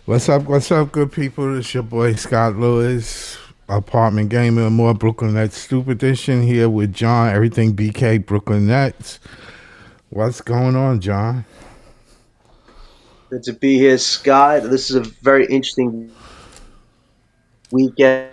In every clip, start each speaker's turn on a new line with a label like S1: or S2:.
S1: What's up, good people? It's your boy Scott Lewis, apartment gamer, more Brooklyn Nets Stoop Edition here with John, everything BK Brooklyn Nets. What's going on, John?
S2: Good to be here, Scott. This is a very interesting weekend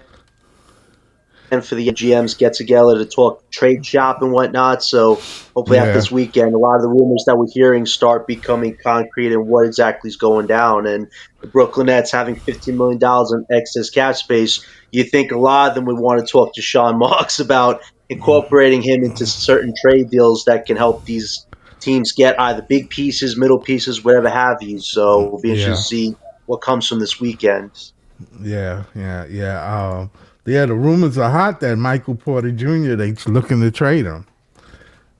S2: for the GMs get together to talk trade shop and whatnot. So hopefully after
S1: Yeah,
S2: this weekend, a lot of the rumors that we're hearing start becoming concrete and what exactly is going down. And the Brooklyn Nets having $15 million in excess cap space, you think a lot of them would want to talk to Sean Marks about incorporating him into certain trade deals that can help these teams get either big pieces, middle pieces, whatever have you. So we'll be interested to
S1: yeah,
S2: see what comes from this weekend.
S1: yeah. The rumors are hot that Michael Porter Jr. They looking to trade him.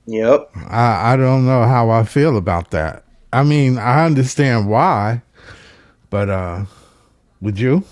S2: Yep.
S1: I don't know how I feel about that. I mean, I understand why, but would you?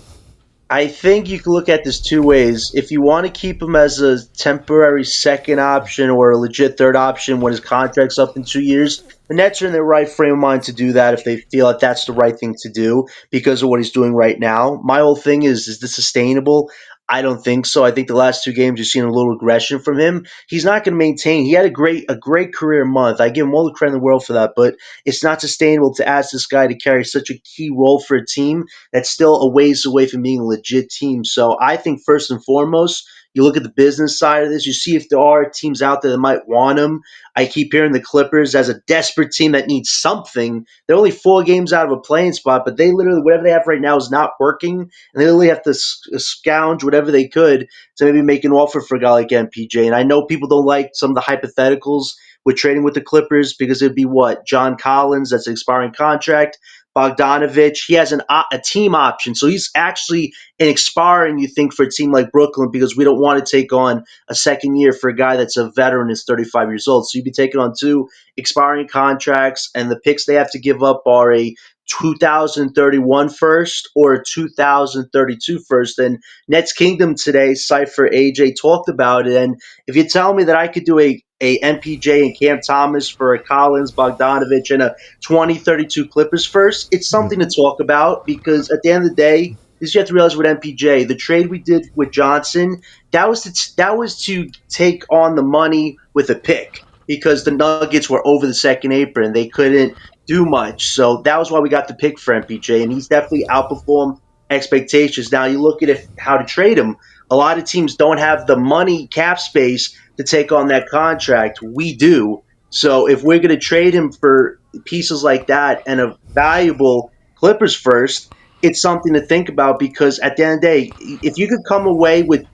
S2: I think you can look at this two ways. If you want to keep him as a temporary second option or a legit third option when his contract's up in 2 years, the Nets are in their right frame of mind to do that if they feel that that's the right thing to do because of what he's doing right now. My whole thing is this sustainable? I don't think so. I think the last two games you've seen a little regression from him. He's not going to maintain. He had a great career month. I give him all the credit in the world for that, but it's not sustainable to ask this guy to carry such a key role for a team that's still a ways away from being a legit team. So I think first and foremost, you look at the business side of this, you see if there are teams out there that might want him. I keep hearing the Clippers as a desperate team that needs something. They're only 4 games out of a playing spot, but they literally, whatever they have right now is not working. And they literally have to scourge whatever they could to maybe make an offer for a guy like MPJ. And I know people don't like some of the hypotheticals with trading with the Clippers because it'd be what? John Collins, that's an expiring contract. Bogdanovich, he has a team option. So he's actually an expiring, you think, for a team like Brooklyn because we don't want to take on a second year for a guy that's a veteran is 35 years old. So you'd be taking on 2 expiring contracts, and the picks they have to give up are a 2031 first or a 2032 first. And Nets Kingdom today, Cypher AJ talked about it. And if you tell me that I could do a MPJ and Cam Thomas for a Collins, Bogdanovich, and a 2032 Clippers first, it's something to talk about because at the end of the day, this you have to realize with MPJ, the trade we did with Johnson, that was to take on the money with a pick because the Nuggets were over the second apron. They couldn't do much. So that was why we got the pick for MPJ, and he's definitely outperformed expectations. Now you look at how to trade him. A lot of teams don't have the money cap space to take on that contract. We do. So if we're going to trade him for pieces like that and a valuable Clippers first, it's something to think about because at the end of the day, if you could come away with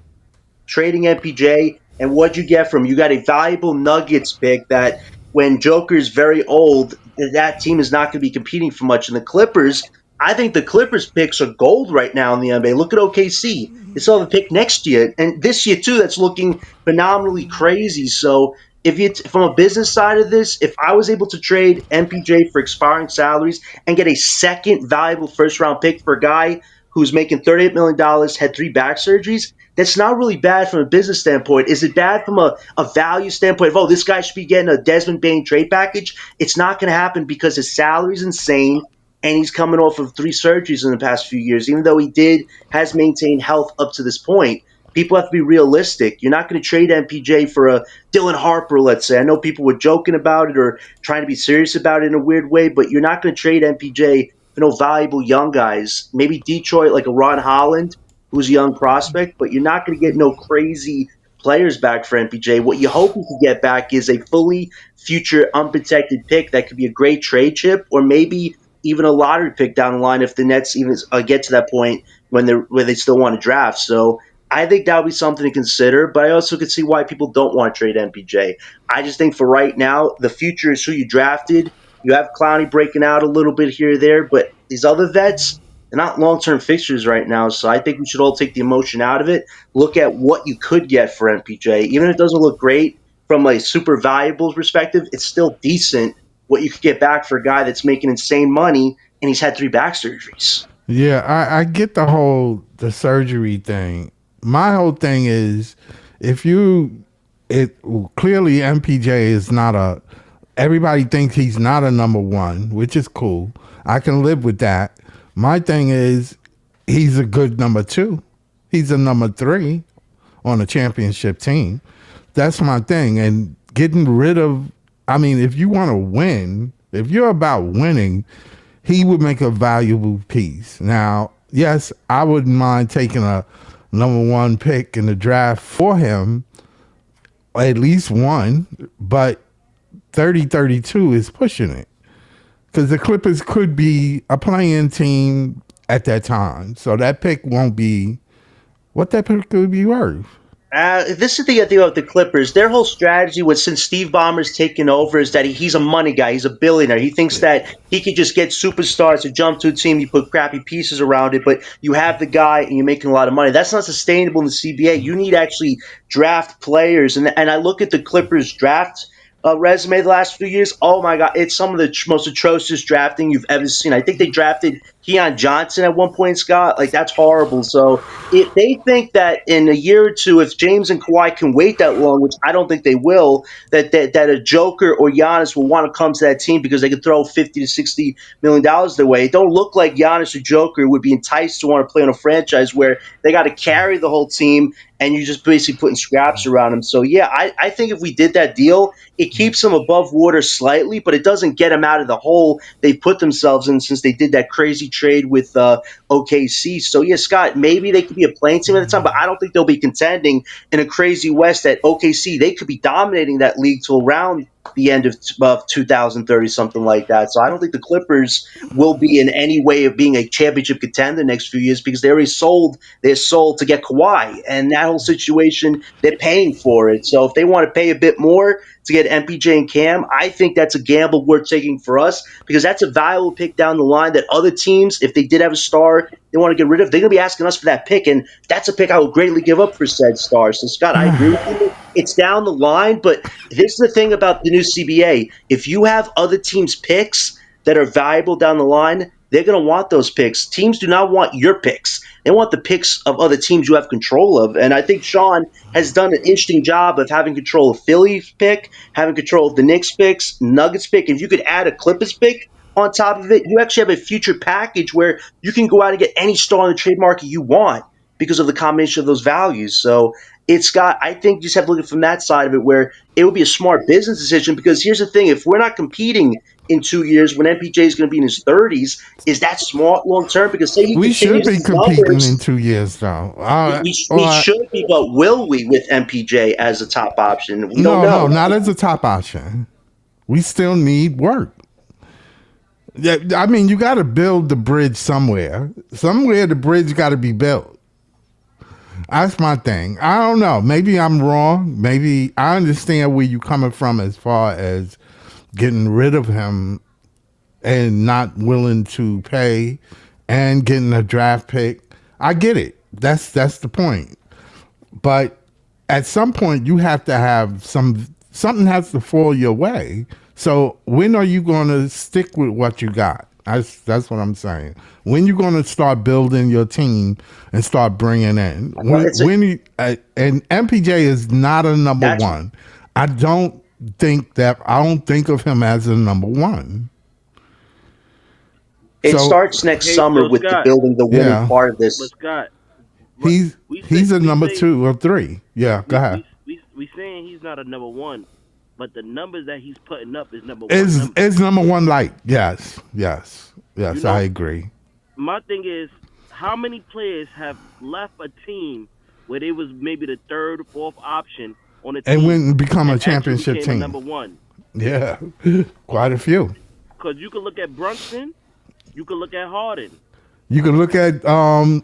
S2: trading MPJ and what you get from him, you got a valuable Nuggets pick that when Joker's very old, that team is not going to be competing for much. And the Clippers, I think the Clippers picks are gold right now in the NBA. Look at OKC. They still have a pick next year. And this year, too, that's looking phenomenally crazy. So if you from a business side of this, if I was able to trade MPJ for expiring salaries and get a second valuable first round pick for a guy who's making $38 million, had 3 back surgeries, that's not really bad from a business standpoint. Is it bad from a value standpoint of, oh, this guy should be getting a Desmond Bain trade package? It's not going to happen because his salary's insane and he's coming off of 3 surgeries in the past few years. Even though has maintained health up to this point, people have to be realistic. You're not going to trade MPJ for a Dylan Harper, let's say. I know people were joking about it or trying to be serious about it in a weird way, but you're not going to trade MPJ for no valuable young guys. Maybe Detroit, like a Ron Holland, who's a young prospect, but you're not going to get no crazy players back for MPJ. What you hope you can get back is a fully future unprotected pick that could be a great trade chip or maybe even a lottery pick down the line if the Nets even get to that point where they still want to draft. So I think that would be something to consider, but I also could see why people don't want to trade MPJ. I just think for right now, the future is who you drafted. You have Clowney breaking out a little bit here or there, but these other vets, they're not long-term fixtures right now. So I think we should all take the emotion out of it. Look at what you could get for MPJ. Even if it doesn't look great from a super valuable perspective, it's still decent what you could get back for a guy that's making insane money and he's had 3 back surgeries.
S1: Yeah, I get the surgery thing. My whole thing is if you it clearly MPJ is not a everybody thinks he's not a number one, which is cool. I can live with that. My thing is he's a good number two. He's a number three on a championship team. That's my thing. And getting rid of I mean, if you want to win, if you're about winning, he would make a valuable piece. Now, yes, I wouldn't mind taking a number one pick in the draft for him, at least one, but 30-32 is pushing it. Because the Clippers could be a playing team at that time. So that pick won't be what that pick could be worth.
S2: This is the thing I think about the Clippers. Their whole strategy was since Steve Ballmer's taken over is that he's a money guy. He's a billionaire. He thinks that he could just get superstars to jump to a team. You put crappy pieces around it, but you have the guy and you're making a lot of money. That's not sustainable in the CBA. You need to actually draft players. And I look at the Clippers draft resume the last few years. Oh my God, it's some of the most atrocious drafting you've ever seen. I think they drafted Keon Johnson at one point, Scott. Like that's horrible. So if they think that in a year or two, if James and Kawhi can wait that long, which I don't think they will, that a Joker or Giannis will want to come to that team because they could throw $50 to $60 million their way. It don't look like Giannis or Joker would be enticed to want to play on a franchise where they got to carry the whole team and you're just basically putting scraps around them. So yeah, I think if we did that deal, it keeps them above water slightly, but it doesn't get them out of the hole they put themselves in since they did that crazy trade with OKC. So yeah, Scott, maybe they could be a playing team at the time, but I don't think they'll be contending in a crazy West at OKC. They could be dominating that league till around the end of 2030, something like that. So I don't think the Clippers will be in any way of being a championship contender next few years because they already sold their soul to get Kawhi. And that whole situation, they're paying for it. So if they want to pay a bit more to get MPJ and Cam, I think that's a gamble worth taking for us because that's a valuable pick down the line that other teams, if they did have a star they want to get rid of, they're going to be asking us for that pick. And that's a pick I would greatly give up for said star. So, Scott, I agree with you. It's down the line, but this is the thing about the new CBA. If you have other teams' picks that are valuable down the line, they're going to want those picks. Teams do not want your picks. They want the picks of other teams you have control of. And I think Sean has done an interesting job of having control of Philly's pick, having control of the Knicks picks, Nuggets pick. If you could add a Clippers pick on top of it, you actually have a future package where you can go out and get any star on the trade market you want because of the combination of those values. So it's got, I think, you just have to look at it from that side of it where it would be a smart business decision because here's the thing, if we're not competing in 2 years when MPJ is going to be in his 30s, is that smart long term? Because say he
S1: We should
S2: continues
S1: be
S2: these
S1: competing
S2: numbers,
S1: in 2 years, though.
S2: we should be, but will we with MPJ as a top option? We don't
S1: No,
S2: know.
S1: not as a top option. We still need work. Yeah, I mean, you got to build the bridge somewhere. Somewhere the bridge got to be built. That's my thing. I don't know. Maybe I'm wrong. Maybe I understand where you're coming from as far as getting rid of him and not willing to pay and getting a draft pick. I get it. That's the point. But at some point you have to have something has to fall your way. So when are you going to stick with what you got? That's what I'm saying. When you going to start building your team and start bringing in? And MPJ is not a number one. I don't think of him as a number one.
S2: It starts next summer with
S3: Scott,
S2: building the winning part of this.
S3: But Scott,
S1: he's a number 2 or 3. Yeah, go ahead.
S3: We saying he's not a number one, but the numbers that he's putting up is number one.
S1: Is number one light? Yes. I agree.
S3: My thing is, how many players have left a team where they was maybe the third or fourth option on a team
S1: and went and become a championship team?
S3: Number one.
S1: Yeah, quite a few.
S3: Because you can look at Brunson, you can look at Harden.
S1: You can look at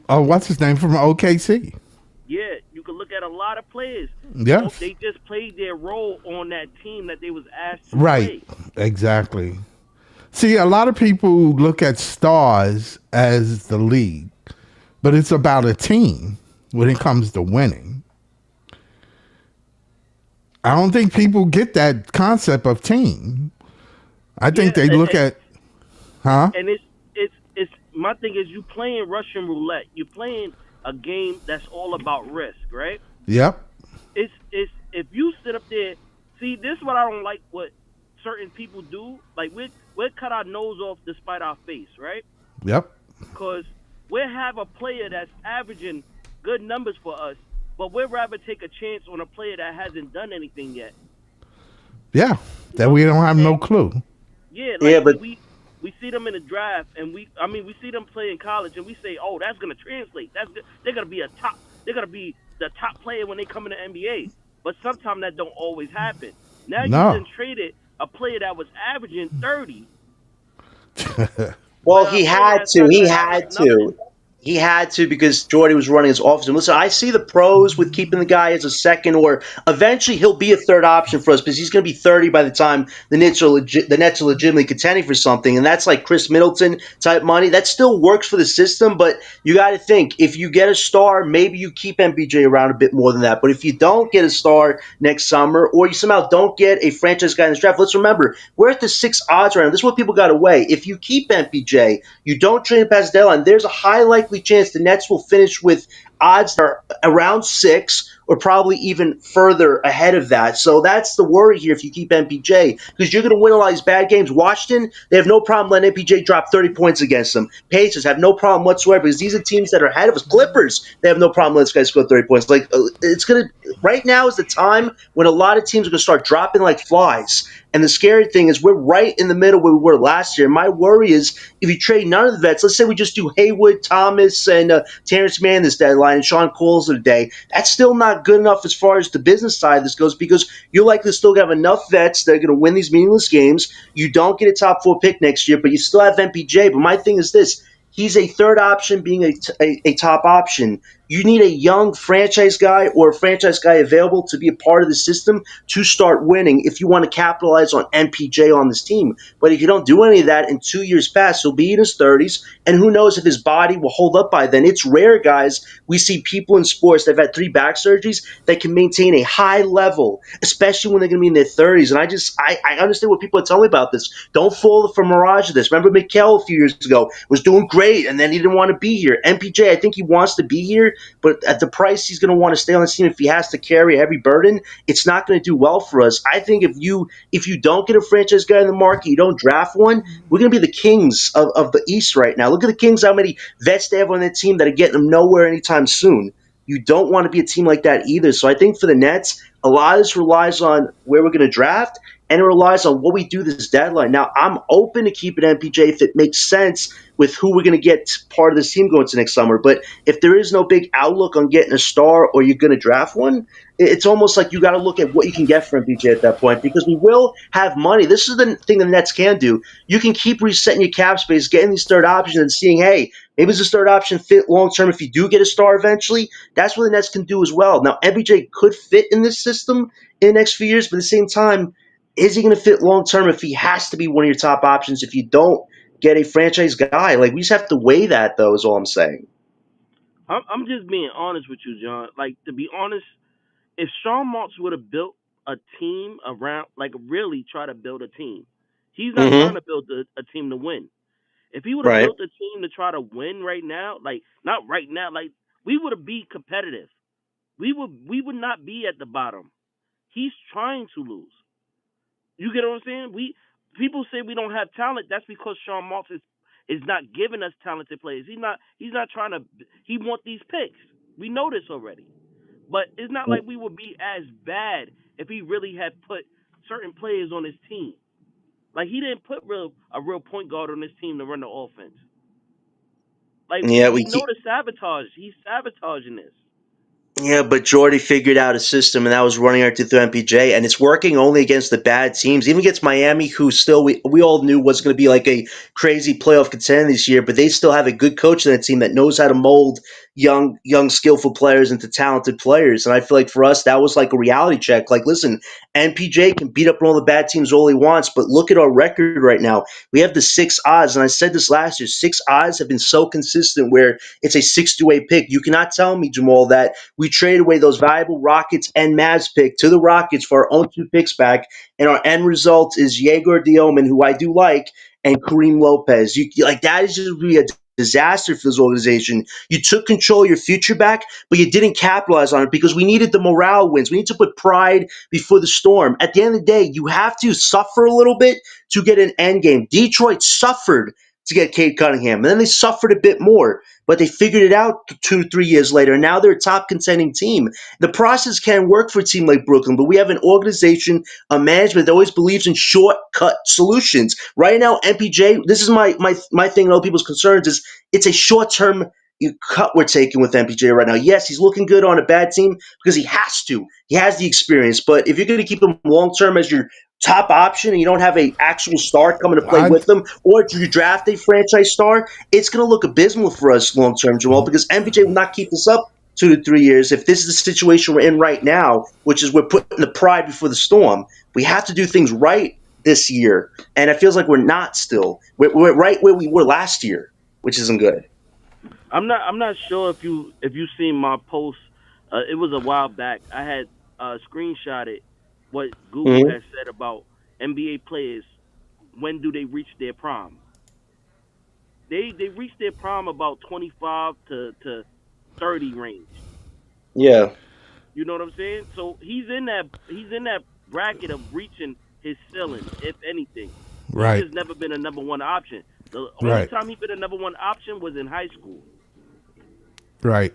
S1: what's his name from OKC.
S3: Yeah, you can look at a lot of players.
S1: Yeah,
S3: they just played their role on that team that they was asked to play.
S1: Exactly. See, a lot of people look at stars as the league, but it's about a team when it comes to winning. I don't think people get that concept of team. I
S3: Yeah,
S1: think they look at, huh?
S3: and it's my thing is you playing Russian roulette. You're playing a game that's all about risk, right?
S1: Yep,
S3: It's if you sit up there, see this is what I don't like what certain people do. Like we cut our nose off despite our face, right?
S1: yep,
S3: Because we have a player that's averaging good numbers for us, but we'd rather take a chance on a player that hasn't done anything yet.
S1: yeah.
S3: You
S1: That
S3: know?
S1: we don't have no
S3: And
S1: clue.
S3: yeah,
S2: Yeah,
S3: like
S2: but
S3: we see them in the draft, and we see them play in college, and we say, oh, that's gonna translate. They're gonna be they're gonna be the top player when they come in the NBA. But sometimes that don't always happen. Now you
S1: No.
S3: then traded a player that was averaging 30
S2: well,
S3: with a
S2: he
S3: player
S2: had
S3: that's
S2: to.
S3: not
S2: He
S3: gonna average
S2: had to.
S3: nothing.
S2: He had to because Jordy was running his offense. And listen, I see the pros with keeping the guy as a second, or eventually he'll be a third option for us because he's going to be 30 by the time the Nets are legitimately contending for something, and that's like Chris Middleton type money. That still works for the system, but you got to think if you get a star, maybe you keep MPJ around a bit more than that. But if you don't get a star next summer, or you somehow don't get a franchise guy in this draft, let's remember we're at the 6 odds right now. This is what people got to weigh. If you keep MPJ, you don't trade him past the deadline, there's a high likely chance the Nets will finish with odds that are around 6 or probably even further ahead of that. So that's the worry here if you keep MPJ because you're going to win a lot of these bad games. Washington, they have no problem letting MPJ drop 30 points against them. Pacers have no problem whatsoever because these are teams that are ahead of us. Clippers, they have no problem letting this guy score 30 points. Like it's going to right now is the time when a lot of teams are going to start dropping like flies. And the scary thing is we're right in the middle where we were last year. My worry is if you trade none of the vets, let's say we just do Haywood, Thomas, and Terrence Mann this deadline and Sean Coles today, that's still not good enough as far as the business side of this goes because you're likely to still have enough vets that are going to win these meaningless games. You don't get a top 4 pick next year, but you still have MPJ. But my thing is this. He's a third option being a top option. You need a young franchise guy or a franchise guy available to be a part of the system to start winning if you want to capitalize on MPJ on this team. But if you don't do any of that in 2 years past, he'll be in his 30s, and who knows if his body will hold up by then. It's rare, guys. We see people in sports that have had 3 back surgeries that can maintain a high level, especially when they're going to be in their 30s. And I understand what people are telling me about this. Don't fall for mirage of this. Remember Mikal a few years ago was doing great, and then he didn't want to be here. MPJ, I think he wants to be here, but at the price he's going to want to stay on the team if he has to carry a heavy burden, it's not going to do well for us. I think if you don't get a franchise guy in the market, you don't draft one, we're going to be the kings of the East right now. Look at the Kings, how many vets they have on their team that are getting them nowhere anytime soon. You don't want to be a team like that either. So I think for the Nets, a lot of this relies on where we're going to draft, and it relies on what we do this deadline. Now, I'm open to keeping MPJ if it makes sense with who we're going to get part of this team going to next summer. But if there is no big outlook on getting a star or you're going to draft one, it's almost like you got to look at what you can get for MPJ at that point because we will have money. This is the thing the Nets can do. You can keep resetting your cap space, getting these third options and seeing, hey, maybe does this third option fit long term if you do get a star eventually? That's what the Nets can do as well. Now, MPJ could fit in this system in the next few years, but at the same time, is he going to fit long term if he has to be one of your top options if you don't get a franchise guy? Like, we just have to weigh that, though, is all I'm saying.
S3: I'm just being honest with you, John. Like to be honest, if Sean Marks would have built a team around, like really try to build a team, he's not trying
S2: Mm-hmm.
S3: to build a team to win. If he would have
S2: Right.
S3: built a team to try to win right now, like not right now, like we would have be competitive. We would not be at the bottom. He's trying to lose. You get what I'm saying? We people say we don't have talent. That's because Sean Marks is not giving us talented players. He's not trying to. He want these picks. We know this already. But it's not like we would be as bad if he really had put certain players on his team. Like he didn't put a real point guard on his team to run the offense. Like
S2: Yeah,
S3: we know the sabotage. He's sabotaging this.
S2: Yeah, but Jordy figured out a system, and that was running our through MPJ, and it's working only against the bad teams, even against Miami, who still we all knew was going to be like a crazy playoff contender this year, but they still have a good coach on that team that knows how to mold young skillful players into talented players. And I feel like for us, that was like a reality check. Like, listen, MPJ can beat up all the bad teams all he wants, but look at our record right now. We have the 6 odds, and I said this last year. 6 odds have been so consistent where it's a 6-2-8 pick. You cannot tell me, Jamal, that we traded away those valuable Rockets and Mavs pick to the Rockets for our own 2 picks back, and our end result is Egor Demin, who I do like, and Kareem Lopez. Like, that is just really a disaster for this organization. You took control of your future back, but you didn't capitalize on it because we needed the morale wins. We need to put pride before the storm. At the end of the day, you have to suffer a little bit to get an end game. Detroit suffered to get Cade Cunningham, and then they suffered a bit more, but they figured it out 2, 3 years later, and now they're a top contending team. The process can work for a team like Brooklyn, but we have an organization, a management that always believes in shortcut solutions. Right now, MPJ, this is my thing and other people's concerns, is it's a short-term cut we're taking with MPJ right now. Yes, he's looking good on a bad team because he has to. He has the experience, but if you're going to keep him long-term as your top option and you don't have a actual star coming to play with them, or you draft a franchise star, it's going to look abysmal for us long term, Jamal, because MPJ will not keep this up 2 to 3 years. If this is the situation we're in right now, which is we're putting the pride before the storm, we have to do things right this year, and it feels like we're not still. We're right where we were last year, which isn't good.
S3: I'm not sure if you seen my post. It was a while back. I had screenshotted what Google has said about NBA players. When do they reach their prime? They reach their prime about 25 to 30 range.
S2: Yeah.
S3: You know what I'm saying? So he's in that bracket of reaching his ceiling, if anything.
S1: Right.
S3: He's just never been a number one option. The only time he been a number one option was in high school.
S1: Right.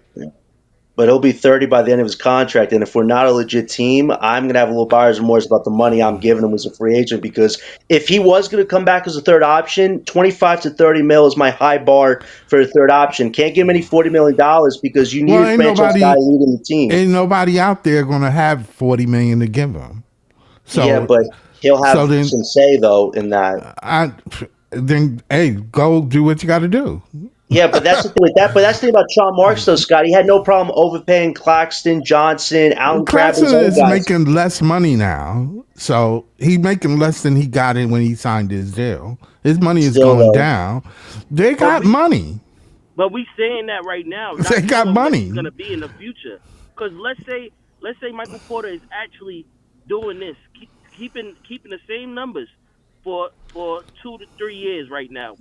S2: But he'll be 30 by the end of his contract. And if we're not a legit team, I'm going to have a little buyer's remorse about the money I'm giving him as a free agent, because if he was going to come back as a third option, 25 to 30 mil is my high bar for a third option. Can't give him any $40 million because you need a franchise guy leading the team.
S1: Ain't nobody out there going to have $40 million to give him. So,
S2: yeah, but he'll have some say, though, in that.
S1: Then, hey, go do what you got to do.
S2: Yeah, but that's the thing with that. But that's the thing about Sean Marks, though, Scott. He had no problem overpaying Claxton, Johnson, Allen Crabbe.
S1: Claxton is making less money now, so he's making less than he got in when he signed his deal. His money is going down. They got money.
S3: But we saying that right now.
S1: They got money.
S3: It's going to be in the future. Because let's say Michael Porter is actually doing this, keeping the same numbers for 2 to 3 years right now,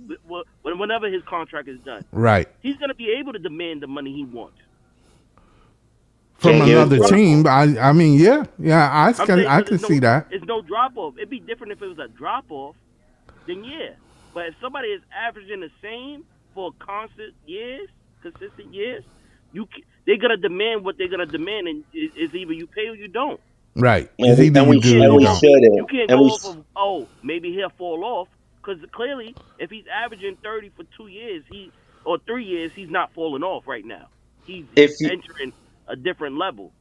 S3: whenever his contract is done.
S1: Right.
S3: He's going to be able to demand the money he wants.
S1: From another team, I mean, yeah, I can see that.
S3: It's no drop-off. It'd be different if it was a drop-off, then yeah. But if somebody is averaging the same for consistent years, they're going to demand what they're going to demand, and it's either you pay or you don't.
S1: Right.
S2: And we shouldn't.
S3: You can't go off of, maybe he'll fall off, because clearly if he's averaging 30 for 2 years, 3 years, he's not falling off right now. He's entering a different level.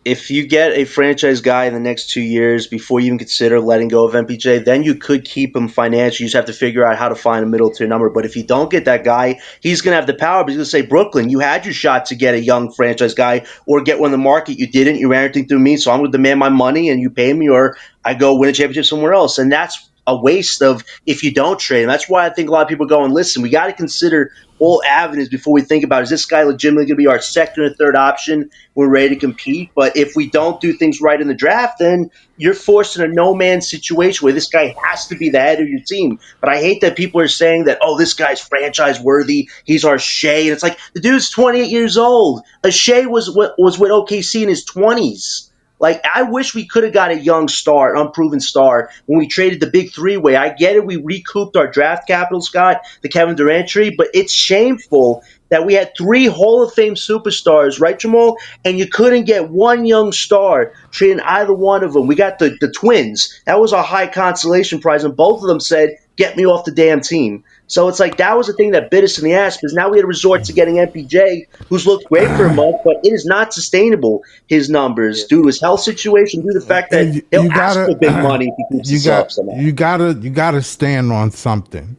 S2: If you get a franchise guy in the next 2 years before you even consider letting go of MPJ, then you could keep him financially. You just have to figure out how to find a middle tier number. But if you don't get that guy, he's going to have the power. But he's going to say, Brooklyn, you had your shot to get a young franchise guy or get one in the market. You didn't. You ran everything through me. So I'm going to demand my money and you pay me, or I go win a championship somewhere else. And that's a waste of if you don't trade. And that's why I think a lot of people are going, listen, we got to consider all avenues before we think about, is this guy legitimately going to be our second or third option when we're ready to compete? But if we don't do things right in the draft, then you're forced in a no-man's situation where this guy has to be the head of your team. But I hate that people are saying that, this guy's franchise-worthy, he's our Shea. And it's like, the dude's 28 years old. A Shea was with OKC in his 20s. Like, I wish we could have got a young star, an unproven star, when we traded the big three-way. I get it. We recouped our draft capital, Scott, the Kevin Durant trade, but it's shameful that we had 3 Hall of Fame superstars, right, Jamal? And you couldn't get one young star trading either one of them. We got the twins. That was our high consolation prize, and both of them said, get me off the damn team. So it's like that was the thing that bit us in the ass, because now we had to resort to getting MPJ, who's looked great for a month, but it is not sustainable, his numbers, due to his health situation, due to the fact that he'll ask for big money if he keeps this up somehow.
S1: You gotta stand on something.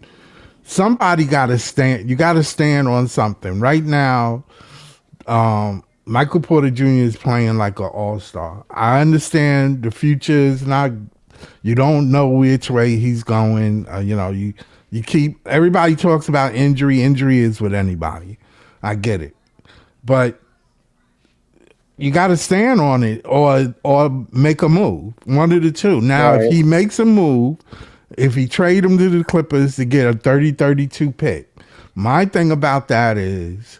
S1: Somebody gotta stand. You gotta stand on something. Right now, Michael Porter Jr. is playing like an all-star. I understand the future is not. You don't know which way he's going. You keep everybody talks about injury. Injury is with anybody. I get it, but you got to stand on it or make a move. One of the two. Now, if he makes a move, if he trade him to the Clippers to get a 30-32 pick, my thing about that is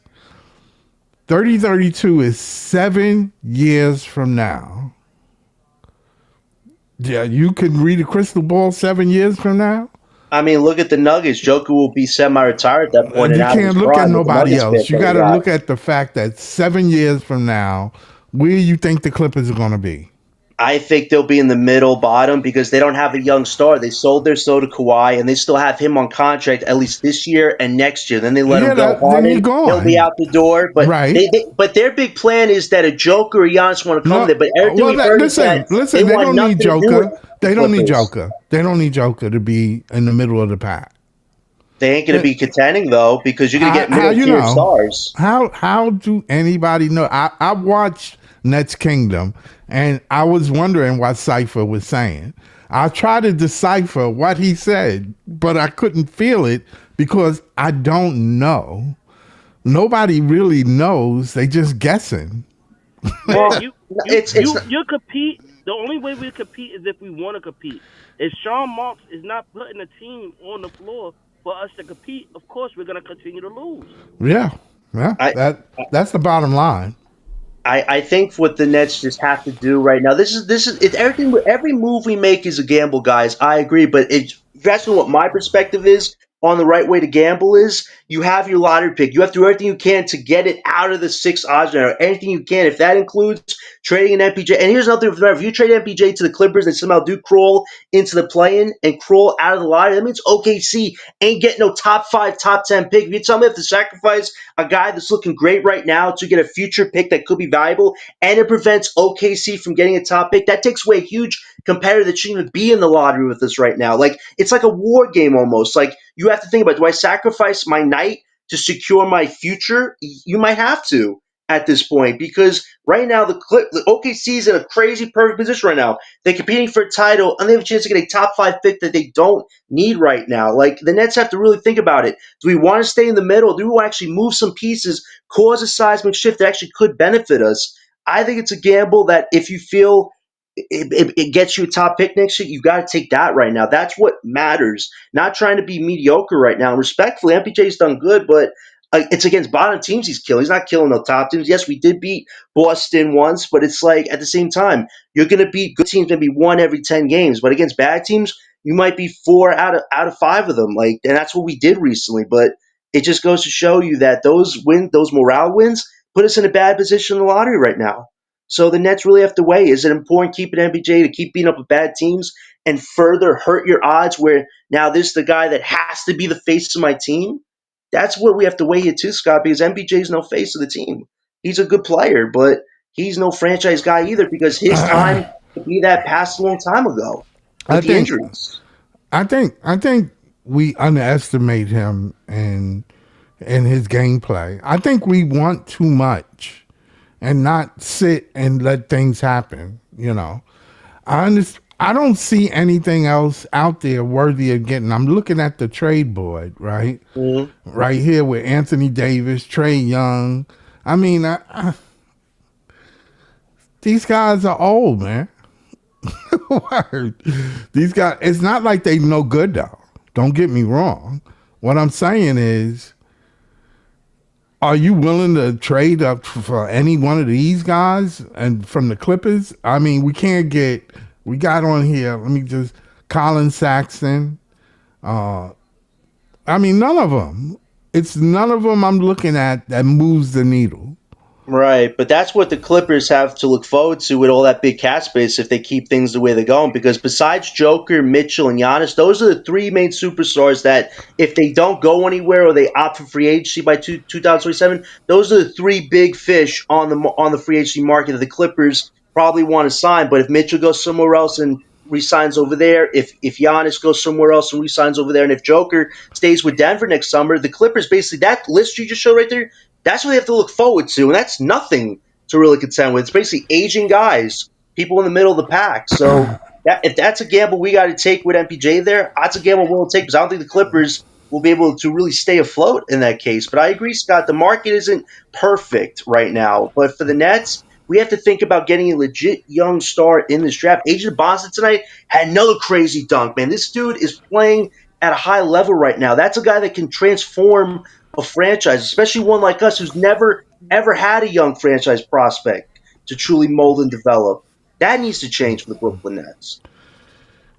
S1: 30-32 is 7 years from now. Yeah, you can read a crystal ball 7 years from now.
S2: I mean, look at the Nuggets. Joker will be semi-retired at that point.
S1: You
S2: And out of
S1: can't
S2: his
S1: look at
S2: prime with the
S1: nobody
S2: Nuggets
S1: else.
S2: pick
S1: You
S2: that
S1: got
S2: he
S1: to
S2: got.
S1: look at the fact that 7 years from now, where you think the Clippers are going to be.
S2: I think they'll be in the middle bottom because they don't have a young star. They sold their soul to Kawhi, and they still have him on contract at least this year and next year. Then they let him go.
S1: Then you're
S2: Harden, he'll be
S1: gone.
S2: out the door. But
S1: Right.
S2: but their big plan is that a Joker or Giannis want to come
S1: No,
S2: there. But everything we've heard is that
S1: listen.
S2: they
S1: They
S2: want
S1: don't
S2: nothing
S1: need
S2: to do with
S1: Joker.
S2: the
S1: They don't need
S2: Clippers.
S1: Joker. They don't need Joker to be in the middle of the pack.
S2: They ain't going to be contending though because you're going to get
S1: How
S2: middle
S1: you
S2: tier
S1: know?
S2: stars.
S1: How do anybody know? I watched Nets Kingdom, and I was wondering what Cypher was saying. I tried to decipher what he said, but I couldn't feel it because I don't know. Nobody really knows. They just guessing.
S2: Well,
S3: Man,
S2: it's
S3: you compete. The only way we compete is if we want to compete. If Sean Marks is not putting a team on the floor for us to compete, of course we're gonna continue to lose.
S1: Yeah.
S2: I
S1: That's the bottom line.
S2: I think what the Nets just have to do right now. This is it's everything. Every move we make is a gamble, guys. I agree, but that's what my perspective is on the right way to gamble is. You have your lottery pick. You have to do everything you can to get it out of the 6 odds or anything you can. If that includes trading an MPJ, and here's another thing: if you trade MPJ to the Clippers and somehow do crawl into the play-in and crawl out of the lottery, that means OKC ain't getting no top 5, top 10 pick. If you tell me they have to sacrifice a guy that's looking great right now to get a future pick that could be valuable, and it prevents OKC from getting a top pick. That takes away a huge competitor that shouldn't even be in the lottery with us right now. Like it's like a war game almost. Like you have to think about: do I sacrifice my night to secure my future? You might have to at this point because right now the OKC is in a crazy perfect position right now. They're competing for a title and they have a chance to get a top 5 pick that they don't need right now. Like the Nets have to really think about it. Do we want to stay in the middle? Do we want to actually move some pieces, cause a seismic shift that actually could benefit us? I think it's a gamble that if you feel it gets you a top pick next year, you got to take that right now. That's what matters. Not trying to be mediocre right now. And respectfully, MPJ's done good, but it's against bottom teams he's killing. He's not killing no top teams. Yes, we did beat Boston once, but it's like at the same time, you're going to beat good teams maybe 1 every 10 games. But against bad teams, you might be 4 out of 5 of them. Like, and that's what we did recently. But it just goes to show you that those morale wins, put us in a bad position in the lottery right now. So the Nets really have to weigh: is it important keeping MPJ to keep beating up with bad teams and further hurt your odds? Where now this is the guy that has to be the face of my team. That's what we have to weigh here too, Scott, because MPJ is no face of the team. He's a good player, but he's no franchise guy either because his time to be that passed a long time ago
S1: I
S2: with the
S1: think
S2: injuries.
S1: I think we underestimate him and his gameplay. I think we want too much and not sit and let things happen. I don't see anything else out there worthy of getting. I'm looking at the trade board, right?
S2: Mhm.
S1: Right here with Anthony Davis, Trey Young. I mean, these guys are old, man. Word. These guys, it's not like they no good though. Don't get me wrong. What I'm saying is, are you willing to trade up for any one of these guys and from the Clippers? I mean, we got on here, let me just, Colin Saxton. I mean, none of them. It's none of them I'm looking at that moves the needle.
S2: Right, but that's what the Clippers have to look forward to with all that big cap space if they keep things the way they're going. Because besides Joker, Mitchell, and Giannis, those are the 3 main superstars that if they don't go anywhere or they opt for free agency by 2027, those are the 3 big fish on the free agency market that the Clippers probably want to sign. But if Mitchell goes somewhere else and resigns over there, if Giannis goes somewhere else and resigns over there, and if Joker stays with Denver next summer, the Clippers basically that list you just showed right there That's what they have to look forward to, and that's nothing to really contend with. It's basically aging guys, people in the middle of the pack. So if that's a gamble we got to take with MPJ there, that's a gamble we'll take because I don't think the Clippers will be able to really stay afloat in that case. But I agree, Scott, the market isn't perfect right now. But for the Nets, we have to think about getting a legit young star in this draft. Agent Boston tonight had another crazy dunk, man. This dude is playing at a high level right now. That's a guy that can transform a franchise, especially one like us who's never ever had a young franchise prospect to truly mold and develop. That needs to change for the Brooklyn Nets.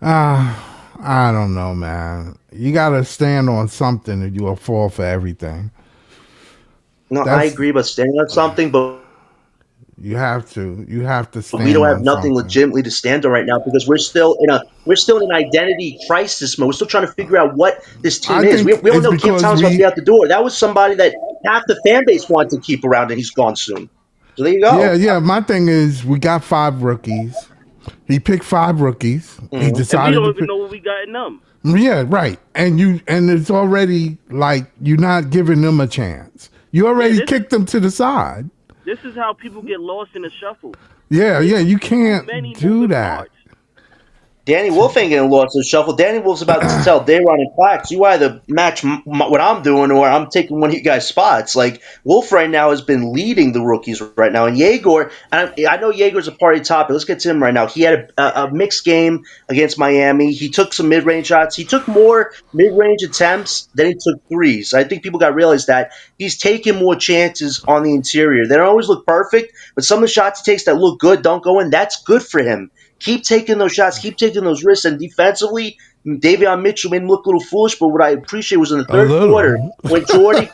S1: I don't know, man. You got to stand on something or you'll fall for everything.
S2: No, I agree, but standing on something, but
S1: You have to. You have to stand
S2: we don't have
S1: on
S2: nothing
S1: something.
S2: legitimately to stand on right now because we're still in an identity crisis mode. We're still trying to figure out what this team
S1: I
S2: is.
S1: think
S2: We all
S1: it's
S2: know Cam
S1: because
S2: Thomas about to be out the door. That was somebody that half the fan base wanted to keep around, and he's gone soon. So there you go.
S1: yeah. My thing is, we got 5 rookies. He picked 5 rookies. He
S2: Mhm.
S3: And we
S1: decided to
S3: don't
S1: pick.
S3: even know what we got in them.
S1: Yeah, right. And it's already like you're not giving them a chance. You already kicked them to the side.
S3: This is how people get lost in the shuffle.
S1: Yeah. You can't
S3: Many
S1: do
S3: moving
S1: that.
S3: parts.
S2: Danny Wolf ain't getting lost in the shuffle. Danny Wolf's about to tell Dayron and Clax, you either match what I'm doing or I'm taking one of you guys' spots. Like, Wolf right now has been leading the rookies right now. And Egor, I know Egor's a party topic. Let's get to him right now. He had a mixed game against Miami. He took some mid-range shots. He took more mid-range attempts than he took threes. I think people got to realize that. He's taking more chances on the interior. They don't always look perfect, but some of the shots he takes that look good don't go in. That's good for him. Keep taking those shots. Keep taking those risks. And defensively, Davion Mitchell made him look a little foolish, but what I appreciate was in the
S1: A
S2: third quarter
S1: little.
S2: when Jordy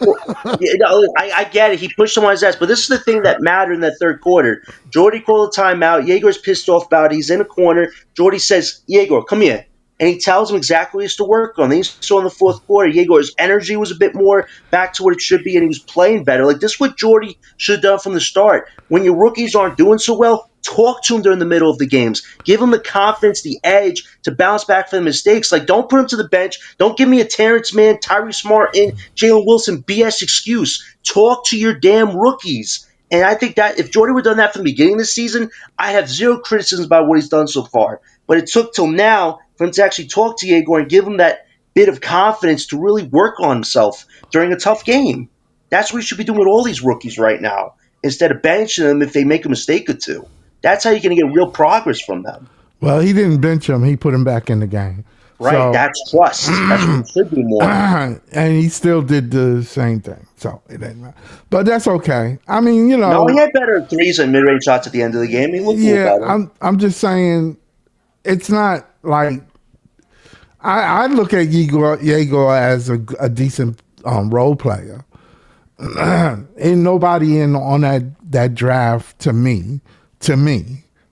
S2: I get it. He pushed him on his ass, but this is the thing that mattered in that third quarter. Jordy called a timeout. Yegor's pissed off about it. He's in a corner. Jordy says, Yegor, come here. And he tells him exactly what he has to work on. Then you saw in the fourth quarter, Yegor's energy was a bit more back to what it should be, and he was playing better. Like, this is what Jordy should have done from the start. When your rookies aren't doing so well, talk to them during the middle of the games. Give them the confidence, the edge to bounce back from the mistakes. Like, don't put them to the bench. Don't give me a Terrence Mann, Tyrese Martin, Jalen Wilson BS excuse. Talk to your damn rookies. And I think that if Jordy would have done that from the beginning of the season, I have zero criticisms about what he's done so far. But it took till now for him to actually talk to Egor and give him that bit of confidence to really work on himself during a tough game. That's what he should be doing with all these rookies right now, instead of benching them if they make a mistake or two. That's how you're going to get real progress from them.
S1: Well, he didn't bench him. He put him back in the game.
S2: Right,
S1: So,
S2: that's trust. That's what it should be more.
S1: and he still did the same thing. So it didn't matter. But that's okay. I mean,
S2: No, he had better threes and mid-range shots at the end of the game. He looked better.
S1: I'm just saying it's not like I look at Yegor as a decent role player. Ain't nobody in on that draft to me,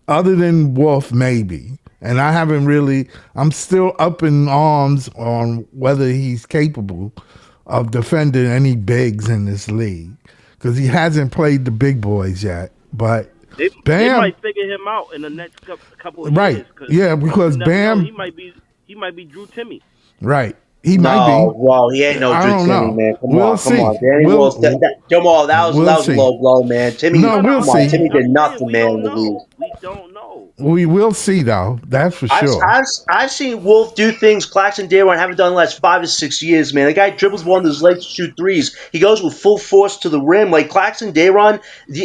S1: other than Wolf maybe. And I haven't really. I'm still up in arms on whether he's capable of defending any bigs in this league because he hasn't played the big boys yet. But
S3: They
S1: Bam,
S3: might figure him out in the next couple of
S1: right?
S3: years.
S1: Yeah, because
S3: you never know,
S1: Bam,
S3: he might be Drew Timmy.
S1: right? He might
S2: No,
S1: be.
S2: well, he ain't no
S1: I
S2: Drew
S1: don't
S2: Timmy,
S1: know.
S2: man. Come
S1: We'll
S2: on,
S1: see.
S2: come on. Danny
S1: We'll-
S2: Wolf, Jamal, that was a
S1: see.
S2: low blow, man. Timmy,
S1: No, we'll
S2: come on,
S1: see.
S2: Timmy did
S3: I'm
S2: nothing,
S3: saying, we
S2: man,
S3: don't
S2: in the league.
S3: know. We don't know.
S1: We will see, though. That's for sure.
S2: I've seen Wolf do things Claxton Dayron haven't done in the last 5 to 6 years, man. The guy dribbles one of his legs to shoot threes. He goes with full force to the rim. Like Claxton Dayron,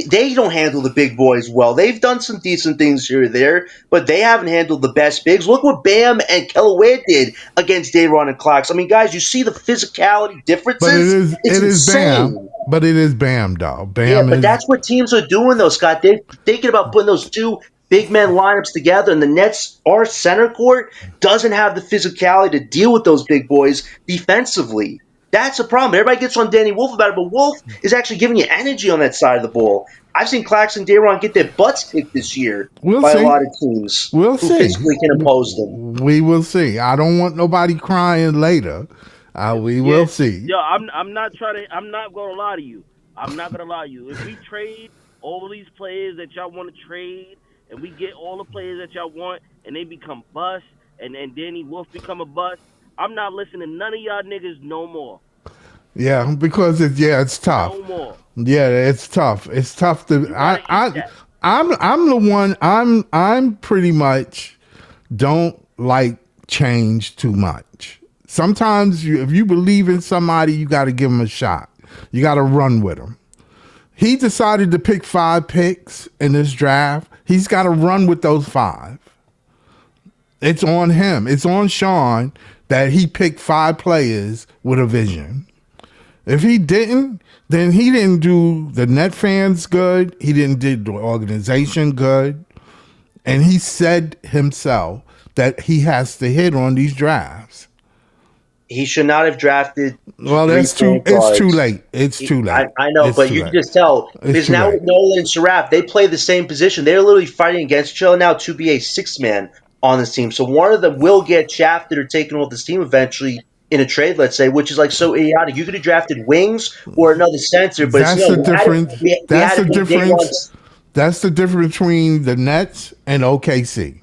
S2: they don't handle the big boys well. They've done some decent things here or there, but they haven't handled the best bigs. Look what Bam and Kellaway did against Dayron and Clax. I mean, guys, you see the physicality differences?
S1: But it
S2: It's
S1: is
S2: insane.
S1: Bam. But it is Bam, though. Bam
S2: Yeah, but
S1: is.
S2: that's what teams are doing, though, Scott. They're thinking about putting those two big men lineups together, and the Nets, our center court, doesn't have the physicality to deal with those big boys defensively. That's a problem. Everybody gets on Danny Wolf about it, but Wolf is actually giving you energy on that side of the ball. I've seen Clax and Dayron get their butts kicked this year
S1: We'll
S2: by
S1: see.
S2: a lot of teams
S1: We'll
S2: who
S1: see.
S2: physically can oppose them.
S1: We will see. I don't want nobody crying later. We will see.
S3: Yo, I'm not gonna lie to you. I'm not gonna lie to you. If we trade all these players that y'all want to trade, and we get all the players that y'all want, and they become bust, and Danny Wolf become a bust, I'm not listening to none of y'all niggas no more.
S1: Yeah, because it's tough.
S3: No more.
S1: Yeah, it's tough. It's tough to.
S3: You gotta eat that.
S1: I'm the one. I'm pretty much don't like change too much. Sometimes if you believe in somebody, you got to give them a shot. You got to run with them. He decided to pick 5 picks in this draft. He's got to run with those 5. It's on him. It's on Sean that he picked 5 players with a vision. If he didn't, then he didn't do the net fans good. He didn't do the organization good. And he said himself that he has to hit on these drafts.
S2: He should not have drafted.
S1: Well, it's too late. It's too late.
S2: I know,
S1: it's
S2: but you can just tell. Because now with Nolan and Saraf, they play the same position. They're literally fighting against each other now to be a 6-man on this team. So one of them will get shafted or taken off this team eventually in a trade, let's say, which is like so idiotic. You could have drafted wings or another center, but
S1: that's the difference. That's the difference. That's the difference between the Nets and OKC.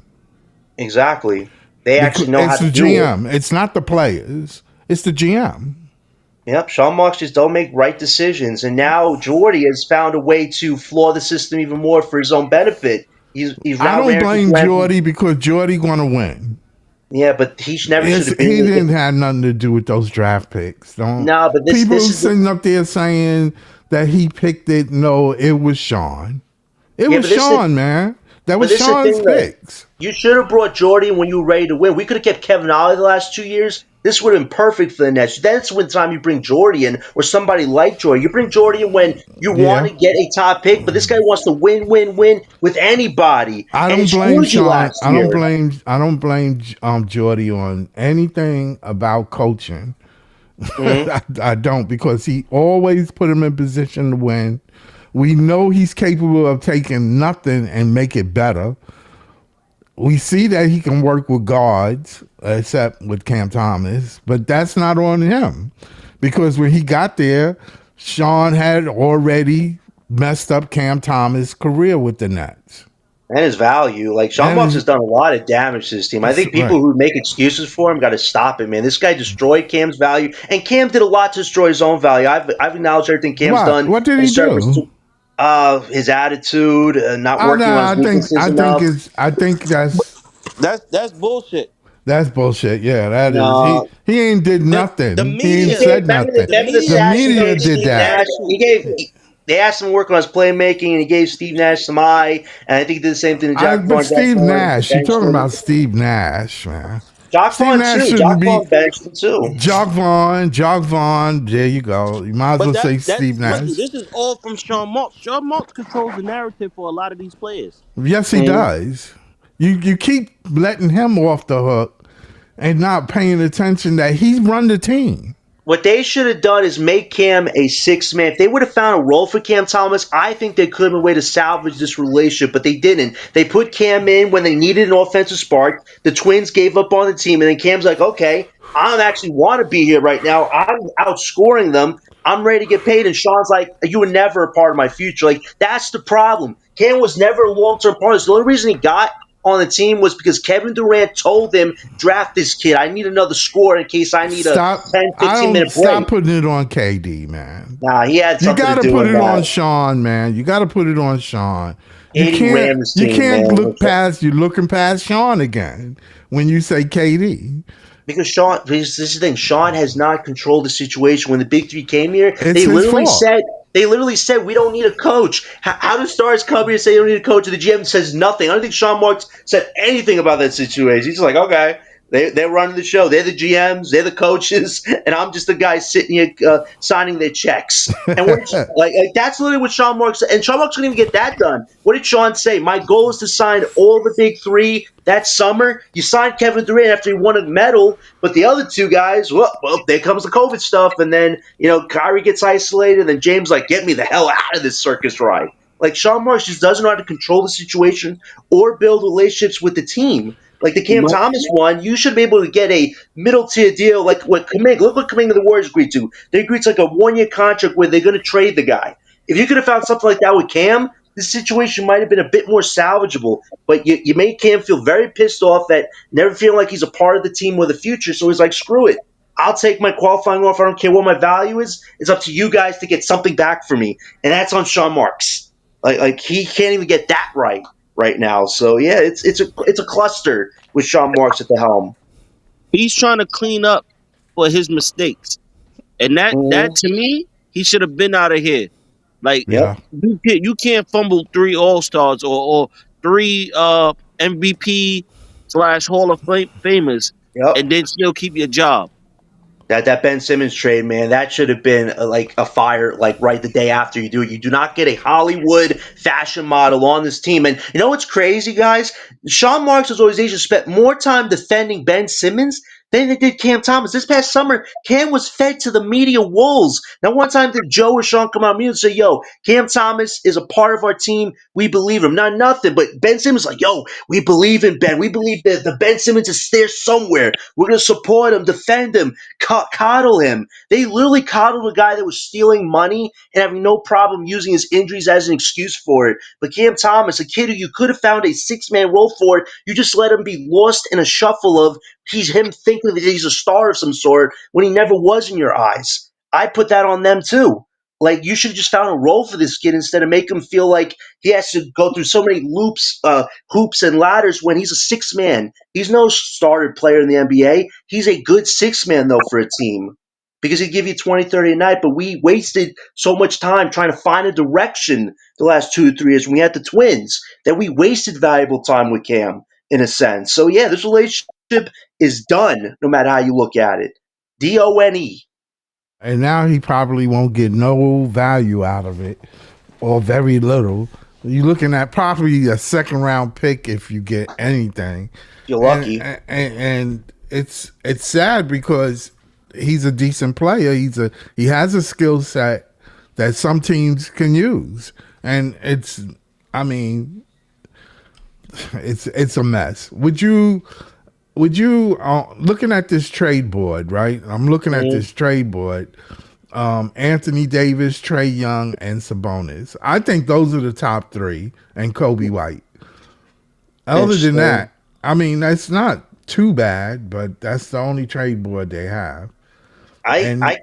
S2: Exactly. They actually know how to do it.
S1: It's the GM. It's not the players. It's the GM.
S2: Yep, Sean Marks just don't make right decisions. And now Jordy has found a way to flaw the system even more for his own benefit. He's
S1: I don't blame Jordy because Jordy going to win.
S2: Yeah, but he never should have been.
S1: He didn't have nothing to do with those draft picks.
S2: No, but
S1: people sitting up there saying that he picked it. No, it was Sean. It was Sean, man. That was Sean's picks.
S2: You should have brought Jordy when you were ready to win. We could have kept Kevin Ollie the last 2 years. This would have been perfect for the Nets. That's when time you bring Jordy in or somebody like Jordy. You bring Jordy in when you want to get a top pick, but this guy wants to win with anybody.
S1: I don't blame Sean. I don't blame Jordy on anything about coaching. Mm-hmm. I don't, because he always put him in position to win. We know he's capable of taking nothing and make it better. We see that he can work with guards, except with Cam Thomas, but that's not on him. Because when he got there, Sean had already messed up Cam Thomas' career with the Nets.
S2: And his value. Like, Sean Marks has done a lot of damage to this team. I think people who make excuses for him got to stop it, man. This guy destroyed Cam's value, and Cam did a lot to destroy his own value. I've acknowledged everything Cam's done.
S1: What did he do?
S2: His attitude, not working on his weaknesses enough.
S1: I think
S4: that's bullshit.
S1: That's bullshit. Yeah, that is. He ain't did nothing.
S4: The media,
S1: he ain't said nothing. The media did that.
S2: They asked him to work on his playmaking, and he gave Steve Nash some eye, and I think he did the same thing to Jack Vaughn.
S1: Steve Nash, you're talking about Steve Nash, man.
S2: Jock Vaughn too. Jock Vaughn benched him too.
S1: Jock Vaughn. There you go. You might as well say Steve Nash.
S4: This is all from Sean Marks. Sean Marks controls the narrative for a lot of these players.
S1: Yes, he does. You keep letting him off the hook and not paying attention that he's run the team.
S2: What they should have done is make Cam a 6-man. If they would have found a role for Cam Thomas, I think they could have been a way to salvage this relationship, but they didn't. They put Cam in when they needed an offensive spark. The Twins gave up on the team, and then Cam's like, okay, I don't actually want to be here right now. I'm outscoring them. I'm ready to get paid. And Sean's like, you were never a part of my future. Like, that's the problem. Cam was never a long-term part of this. The only reason he got on the team was because Kevin Durant told him, draft this kid. I need another score in case I need a 10, 15-minute break.
S1: Stop putting it on KD, man.
S2: Nah, he had something to do with that.
S1: You got to put it on Sean, man. You got to put it on Sean. You
S2: can't
S1: look past, you're looking past Sean again when you say KD.
S2: Because this is the thing, Sean has not controlled the situation. When the Big Three came here,
S1: they
S2: literally said we don't need a coach. How do stars come here and say they don't need a coach, and the GM says nothing? I don't think Sean Marks said anything about that situation. He's just like, okay, they're running the show. They're the GMs. They're the coaches, and I'm just the guy sitting here signing their checks. And like that's literally what Sean Marks said. And Sean Marks couldn't even get that done. What did Sean say? My goal is to sign all the Big Three that summer. You signed Kevin Durant after he won a medal, but the other two guys, well, there comes the COVID stuff, and then Kyrie gets isolated, and then James like, get me the hell out of this circus ride. Like, Sean Marks just doesn't know how to control the situation or build relationships with the team. Like the Cam Thomas one, you should be able to get a middle-tier deal like what Kuminga. Look what Kuminga and the Warriors agreed to. They agreed to like a 1-year contract where they're going to trade the guy. If you could have found something like that with Cam, this situation might have been a bit more salvageable. But you made Cam feel very pissed off, that never feeling like he's a part of the team with a future, so he's like, screw it. I'll take my qualifying offer. I don't care what my value is. It's up to you guys to get something back for me, and that's on Sean Marks. Like he can't even get that right now. So yeah, it's a cluster with Sean Marks at the helm.
S4: He's trying to clean up for his mistakes, and that
S2: Mm-hmm.
S4: to me, he should have been out of here. Like
S2: Yep.
S1: Yeah.
S4: you can't fumble 3 All Stars or 3 MVP / Hall of Famers
S2: Yep.
S4: and then still keep your job.
S2: That Ben Simmons trade, man, that should have been like a fire, like right the day after you do it. You do not get a Hollywood fashion model on this team. And you know what's crazy, guys? Sean Marks' organization spent more time defending Ben Simmons than they did Cam Thomas. This past summer, Cam was fed to the media wolves. Now, one time did Joe or Sean come out and say, yo, Cam Thomas is a part of our team. We believe him. Not nothing, but Ben Simmons like, yo, we believe in Ben. We believe that the Ben Simmons is there somewhere. We're going to support him, defend him, coddle him. They literally coddled a guy that was stealing money and having no problem using his injuries as an excuse for it. But Cam Thomas, a kid who you could have found a six-man role for, you just let him be lost in a shuffle of him thinking that he's a star of some sort when he never was in your eyes. I put that on them too. Like, you should have just found a role for this kid instead of make him feel like he has to go through so many hoops and ladders when he's a six man. He's no starter player in the NBA. He's a good six man, though, for a team because he'd give you 20, 30 a night. But we wasted so much time trying to find a direction the last 2 to 3 years when we had the Twins that we wasted valuable time with Cam in a sense. So, yeah, this relationship is done no matter how you look at it. Done.
S1: And now he probably won't get no value out of it, or very little. You're looking at probably a second round pick if you get anything.
S2: You're lucky.
S1: And it's sad because he's a decent player. He has a skill set that some teams can use, and it's a mess. Would you looking at this trade board, right? I'm looking at this trade board. Anthony Davis, Trae Young, and Sabonis. I think those are the top 3, and Kobe White. Other than that, that's not too bad, but that's the only trade board they have.
S2: I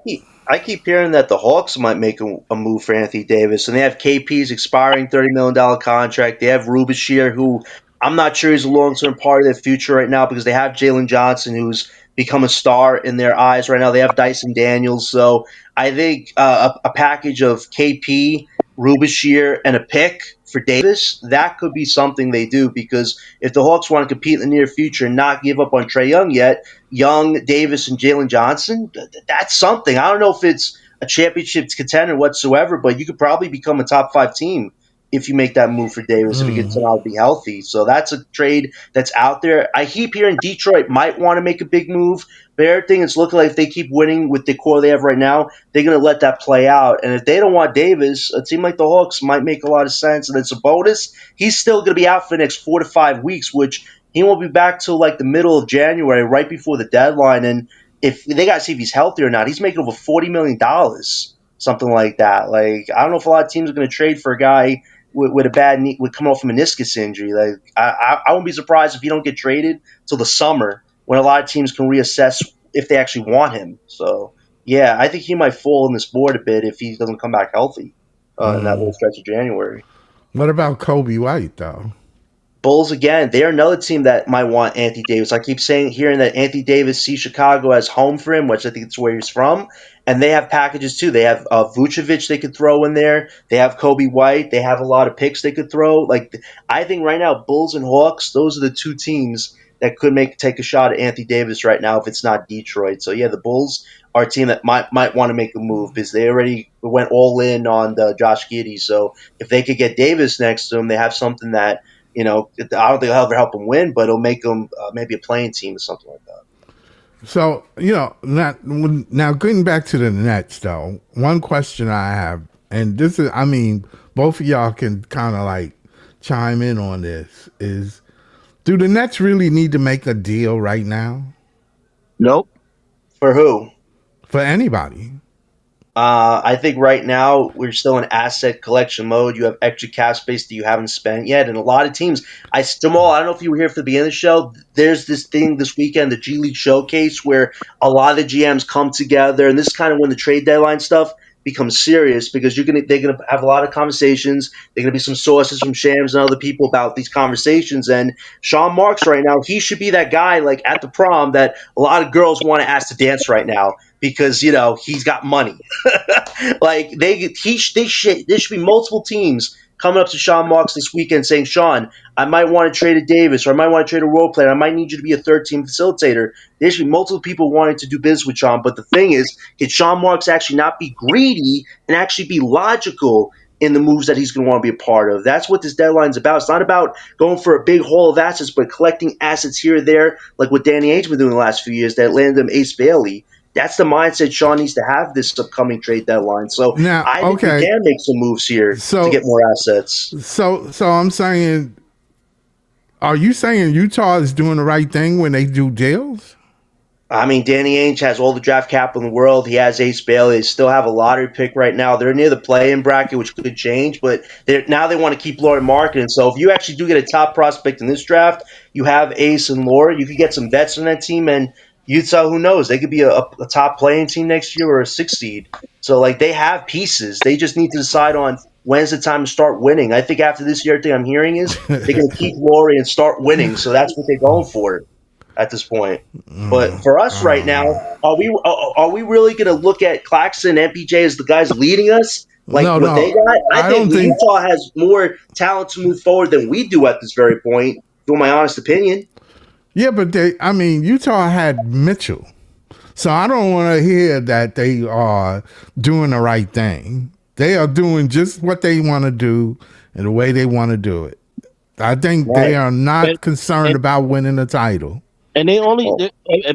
S2: keep hearing that the Hawks might make a move for Anthony Davis, and they have KP's expiring $30 million contract. They have Rubashir, who I'm not sure he's a long-term part of their future right now because they have Jalen Johnson, who's become a star in their eyes right now. They have Dyson Daniels, so I think a package of KP, Rubashir, and a pick for Davis, that could be something they do because if the Hawks want to compete in the near future and not give up on Trae Young yet, Young, Davis, and Jalen Johnson, that's something. I don't know if it's a championship contender whatsoever, but you could probably become a top 5 team if you make that move for Davis if he gets out to be healthy. So that's a trade that's out there. I keep hearing Detroit might want to make a big move, but everything is looking like if they keep winning with the core they have right now, they're going to let that play out. And if they don't want Davis, a team like the Hawks might make a lot of sense. And then Sabonis, he's still going to be out for the next 4 to 5 weeks, which he won't be back till like the middle of January, right before the deadline. And if they got to see if he's healthy or not, he's making over $40 million, something like that. Like, I don't know if a lot of teams are going to trade for a guy with a bad knee, with coming off a meniscus injury. Like, I wouldn't be surprised if he don't get traded till the summer when a lot of teams can reassess if they actually want him. So, yeah, I think he might fall in this board a bit if he doesn't come back healthy in that little stretch of January.
S1: What about Kobe White, though?
S2: Bulls again, they're another team that might want Anthony Davis. I keep hearing that Anthony Davis sees Chicago as home for him, which I think it's where he's from. And they have packages too. They have Vucevic they could throw in there. They have Kobe White. They have a lot of picks they could throw. Like, I think right now, Bulls and Hawks, those are the 2 teams that could take a shot at Anthony Davis right now if it's not Detroit. So yeah, the Bulls are a team that might want to make a move because they already went all in on the Josh Giddey. So if they could get Davis next to them, they have something that, I don't think it'll ever help them win, but it'll make them maybe a playing team or something like that.
S1: So, now getting back to the Nets, though, one question I have, and this is, both of y'all can kind of like chime in on this, is do the Nets really need to make a deal right now?
S4: Nope.
S2: For who?
S1: For anybody.
S2: I think right now we're still in asset collection mode. You have extra cap space that you haven't spent yet, and a lot of teams. Jamal, I don't know if you were here for the beginning of the show. There's this thing this weekend, the G League Showcase, where a lot of the GMs come together, and this is kind of when the trade deadline stuff becomes serious because they're gonna have a lot of conversations. They're gonna be some sources from Shams and other people about these conversations. And Sean Marks right now, he should be that guy like at the prom that a lot of girls want to ask to dance right now because he's got money. Like there should be multiple teams coming up to Sean Marks this weekend saying, Sean, I might want to trade a Davis or I might want to trade a role player. I might need you to be a third team facilitator. There should be multiple people wanting to do business with Sean. But the thing is, can Sean Marks actually not be greedy and actually be logical in the moves that he's going to want to be a part of? That's what this deadline's about. It's not about going for a big haul of assets, but collecting assets here or there, like what Danny Ainge's been doing the last few years that landed him Ace Bailey. That's the mindset Sean needs to have this upcoming trade deadline. So
S1: Now,
S2: I think we can make some moves here to get more assets.
S1: So I'm saying, are you saying Utah is doing the right thing when they do deals?
S2: I mean, Danny Ainge has all the draft capital in the world. He has Ace Bailey. They still have a lottery pick right now. They're near the play-in bracket, which could change, but now they want to keep Lauri Markkanen. So if you actually do get a top prospect in this draft, you have Ace and Lauri. You could get some vets on that team, and Utah, who knows? They could be a top playing team next year or a 6th seed. So, they have pieces. They just need to decide on when's the time to start winning. I think after this year, everything I'm hearing is they're going to keep Lauri and start winning. So that's what they're going for at this point. But for us right now, are we really going to look at Claxton and MPJ as the guys leading us? They got? I think Utah has more talent to move forward than we do at this very point, for my honest opinion.
S1: Yeah, but Utah had Mitchell. So I don't want to hear that they are doing the right thing. They are doing just what they want to do and the way they want to do it. I think they are not concerned about winning the title.
S4: And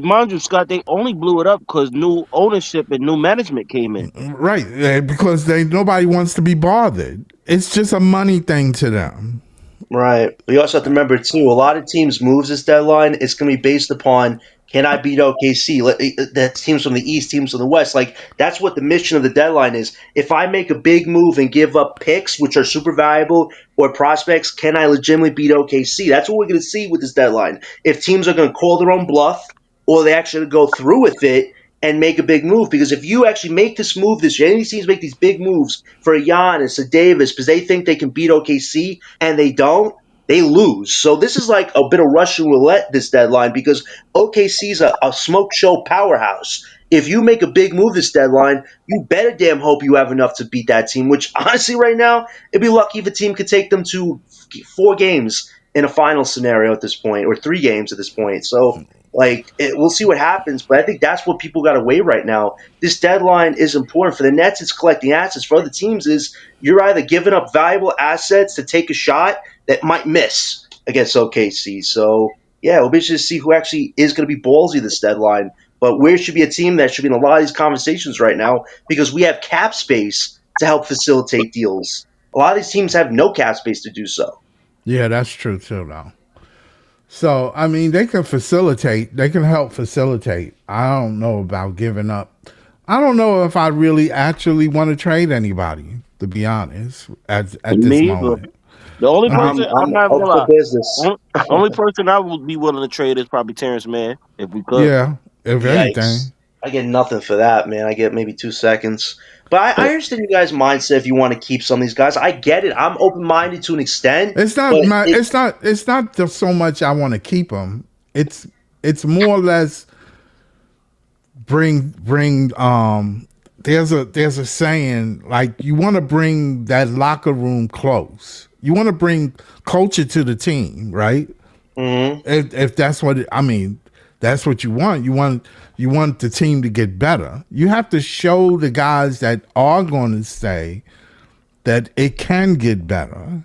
S4: mind you, Scott, they only blew it up because new ownership and new management came in.
S1: Right, because nobody wants to be bothered. It's just a money thing to them.
S2: Right. We also have to remember, too, a lot of teams' moves this deadline, it's going to be based upon, can I beat OKC? That's teams from the East, teams from the West. That's what the mission of the deadline is. If I make a big move and give up picks, which are super valuable, or prospects, can I legitimately beat OKC? That's what we're going to see with this deadline. If teams are going to call their own bluff, or they actually go through with it and make a big move. Because if you actually make this move this year, any of these teams make these big moves for a Giannis, a Davis, because they think they can beat OKC, and they don't, they lose. So this is like a bit of Russian roulette, this deadline, because OKC's a smoke show powerhouse. If you make a big move this deadline, you better damn hope you have enough to beat that team, which honestly right now, it'd be lucky if a team could take them to 4 games in a final scenario at this point, or 3 games at this point. So we'll see what happens, but I think that's what people got to weigh right now. This deadline is important. For the Nets, it's collecting assets. For other teams, is you're either giving up valuable assets to take a shot that might miss against OKC. So, yeah, we'll be interested to see who actually is going to be ballsy this deadline. But we should be a team that should be in a lot of these conversations right now because we have cap space to help facilitate deals. A lot of these teams have no cap space to do so.
S1: Yeah, that's true too, though. So, I mean, they can facilitate. They can help facilitate. I don't know about giving up. I don't know if I really actually want to trade anybody, to be honest, at this moment.
S4: The only person only person I would be willing to trade is probably Terrence Mann, if we could.
S1: Yeah, if anything.
S2: I get nothing for that, man. I get maybe 2 seconds. But I understand you guys' mindset if you want to keep some of these guys. I get it. I'm open-minded to an extent.
S1: It's not it's not just so much I want to keep them. It's more or less bring there's a saying, you want to bring that locker room close. You want to bring culture to the team, right?
S2: Mm-hmm.
S1: If that's what that's what you want. You want the team to get better. You have to show the guys that are going to stay that it can get better.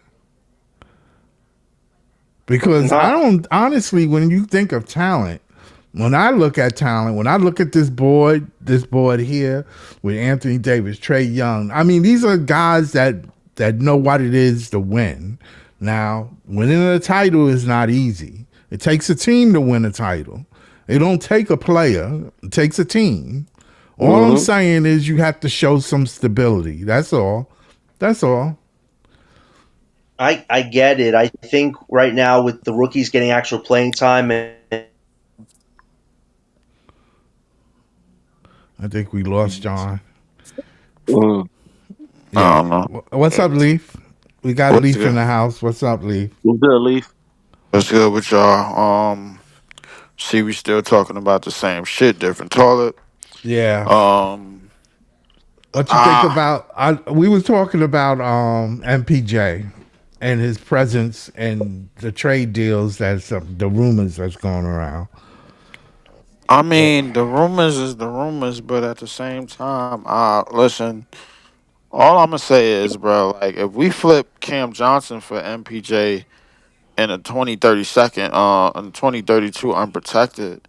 S1: Because I don't, honestly, when you think of talent, when I look at talent, when I look at this board here with Anthony Davis, Trae Young, these are guys that know what it is to win. Now, winning a title is not easy. It takes a team to win a title. It don't take a player. It takes a team. All I'm saying is you have to show some stability. That's all. That's all.
S2: I get it. I think right now with the rookies getting actual playing time and
S1: I think we lost John.
S4: Mm.
S5: I
S1: Yeah.
S5: don't know.
S1: What's up, Leaf? We got
S5: What's
S1: Leaf
S5: good?
S1: in the house. What's up, Leaf?
S4: What's good, Leaf?
S5: What's good with y'all? See, we still talking about the same shit, different toilet.
S1: Yeah.
S5: Um,
S1: What you think
S5: ah,
S1: about? We was talking about MPJ and his presence and the trade deals that's the rumors that's going around.
S5: I mean, the rumors is the rumors, but at the same time, listen. All I'm gonna say is, bro, like if we flip Cam Johnson for MPJ in a 2032 unprotected,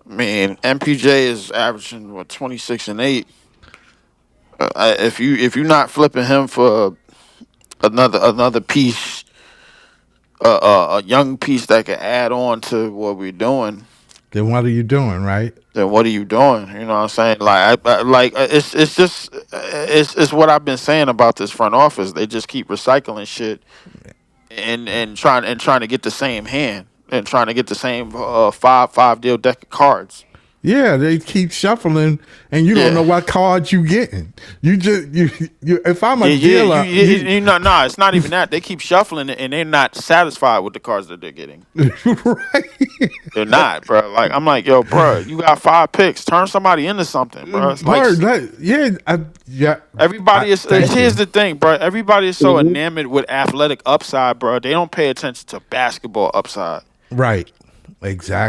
S5: I mean MPJ is averaging what 26 and 8. If you not flipping him for another piece, a young piece that can add on to what we're doing,
S1: Then what are you doing, right?
S5: then what are you doing? You know what I'm saying? It's just it's what I've been saying about this front office. They just keep recycling shit and trying to get the same hand and trying to get the same five deal deck of cards.
S1: Yeah, they keep shuffling, and you don't know
S5: Yeah.
S1: what cards you getting. You just you. If I'm a
S5: Yeah, yeah,
S1: dealer, you
S5: you know, nah, it's not even that. They keep shuffling it, and they're not satisfied with the cards that they're getting.
S1: right.
S5: They're not, bro. Like I'm like, yo, bro, you got 5 picks. Turn somebody into something, bro. It's like
S1: Word, yeah, yeah.
S5: everybody is.
S1: Thank
S5: Here's
S1: you.
S5: the thing, bro. Everybody is so enamored with athletic upside, bro. They don't pay attention to basketball upside.
S1: Right,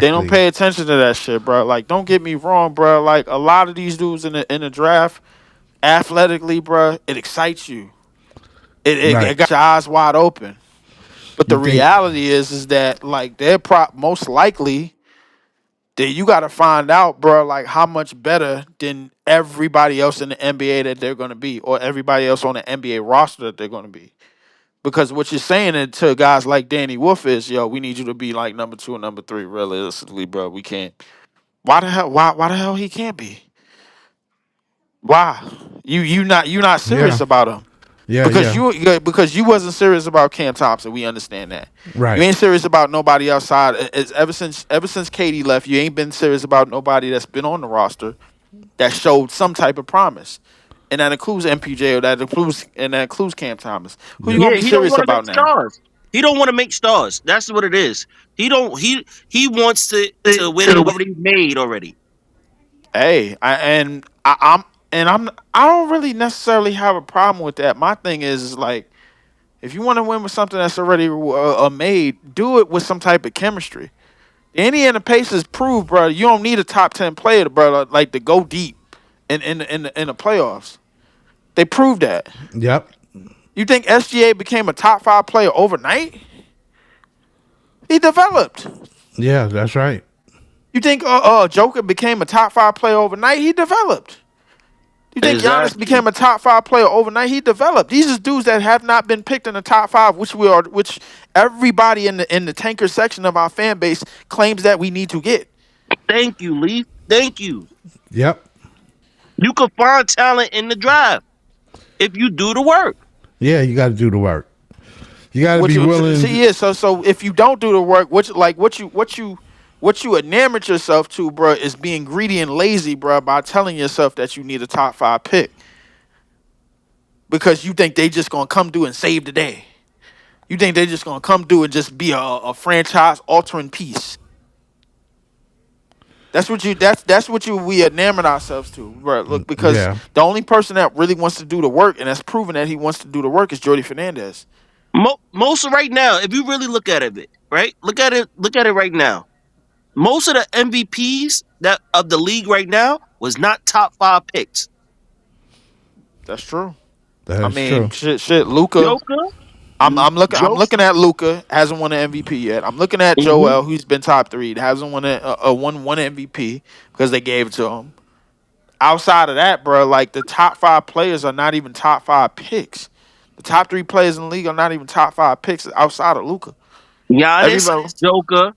S5: They don't
S1: exactly.
S5: pay attention to that shit, bro. Like, don't get me wrong, bro. Like a lot of these dudes in the draft, athletically, bro, it excites you. It
S1: Right.
S5: got your eyes wide open. But the
S1: You think?
S5: reality is that like they're most likely that you got to find out, bro, like how much better than everybody else in the NBA that they're going to be, or everybody else on the NBA roster that they're going to be. Because what you're saying to guys like Danny Wolf is, yo, we need you to be like number 2 and number 3. Realistically, bro, we can't. Why the hell? Why the hell he can't be? Why? You not serious
S1: Yeah,
S5: about him
S1: yeah,
S5: because
S1: yeah.
S5: you wasn't serious about Cam Thompson. We understand that. You
S1: Right.
S5: ain't serious about nobody outside. It's ever since Katie left, you ain't been serious about nobody that's been on the roster that showed some type of promise, and that includes MPJ or that includes Cam Thomas. Who you
S1: Yep.
S5: gonna
S4: Yeah,
S5: be
S4: he don't
S5: serious
S4: want to make
S5: about now?
S4: stars. He don't want to make stars. That's what it is. He don't. He wants to where they already made already.
S5: Hey, I don't really necessarily have a problem with that. My thing is like if you want to win with something that's already made, do it with some type of chemistry. The Indiana Pacers prove, bro, you don't need a top 10 player, bro, like to go deep in the playoffs. They proved that.
S1: Yep.
S5: You think SGA became a top 5 player overnight? He developed.
S1: Yeah, that's right.
S5: You think Joker became a top 5 player overnight? He developed. You think Giannis
S4: Exactly.
S5: became a top 5 player overnight? He developed. These are dudes that have not been picked in the top 5, which everybody in the tanker section of our fan base claims that we need to get.
S4: Thank you, Leaf. Thank you.
S1: Yep.
S4: You can find talent in the draft if you do the work.
S1: Yeah, you got to do the work. You got to
S5: Which
S1: be
S5: you
S1: willing.
S5: see, yeah. So if you don't do the work, what you enamored yourself to, bro, is being greedy and lazy, bro, by telling yourself that you need a top 5 pick because you think they just gonna come do and save the day. You think they just gonna come do and just be a franchise altering piece. That's what we enamored ourselves to, bro. Look, because
S1: Yeah.
S5: the only person that really wants to do the work and that's proven that he wants to do the work is Jordy Fernandez.
S4: Most of right now, if you really look at it, right? Look at it. Look at it right now. Most of the MVPs that of the league right now was not top 5 picks.
S5: That's true. I
S1: That's
S5: mean,
S1: true.
S5: shit. Luca.
S4: Joker,
S5: I'm
S4: Joker.
S5: looking at Luca hasn't won an MVP yet. I'm looking at
S4: hmm
S5: Joel who's been top 3 hasn't won one MVP because they gave it to him. Outside of that, bro, like the top 5 players are not even top 5 picks. The top 3 players in the league are not even top 5 picks outside of Luca.
S4: Giannis,
S5: Everybody,
S4: Joker,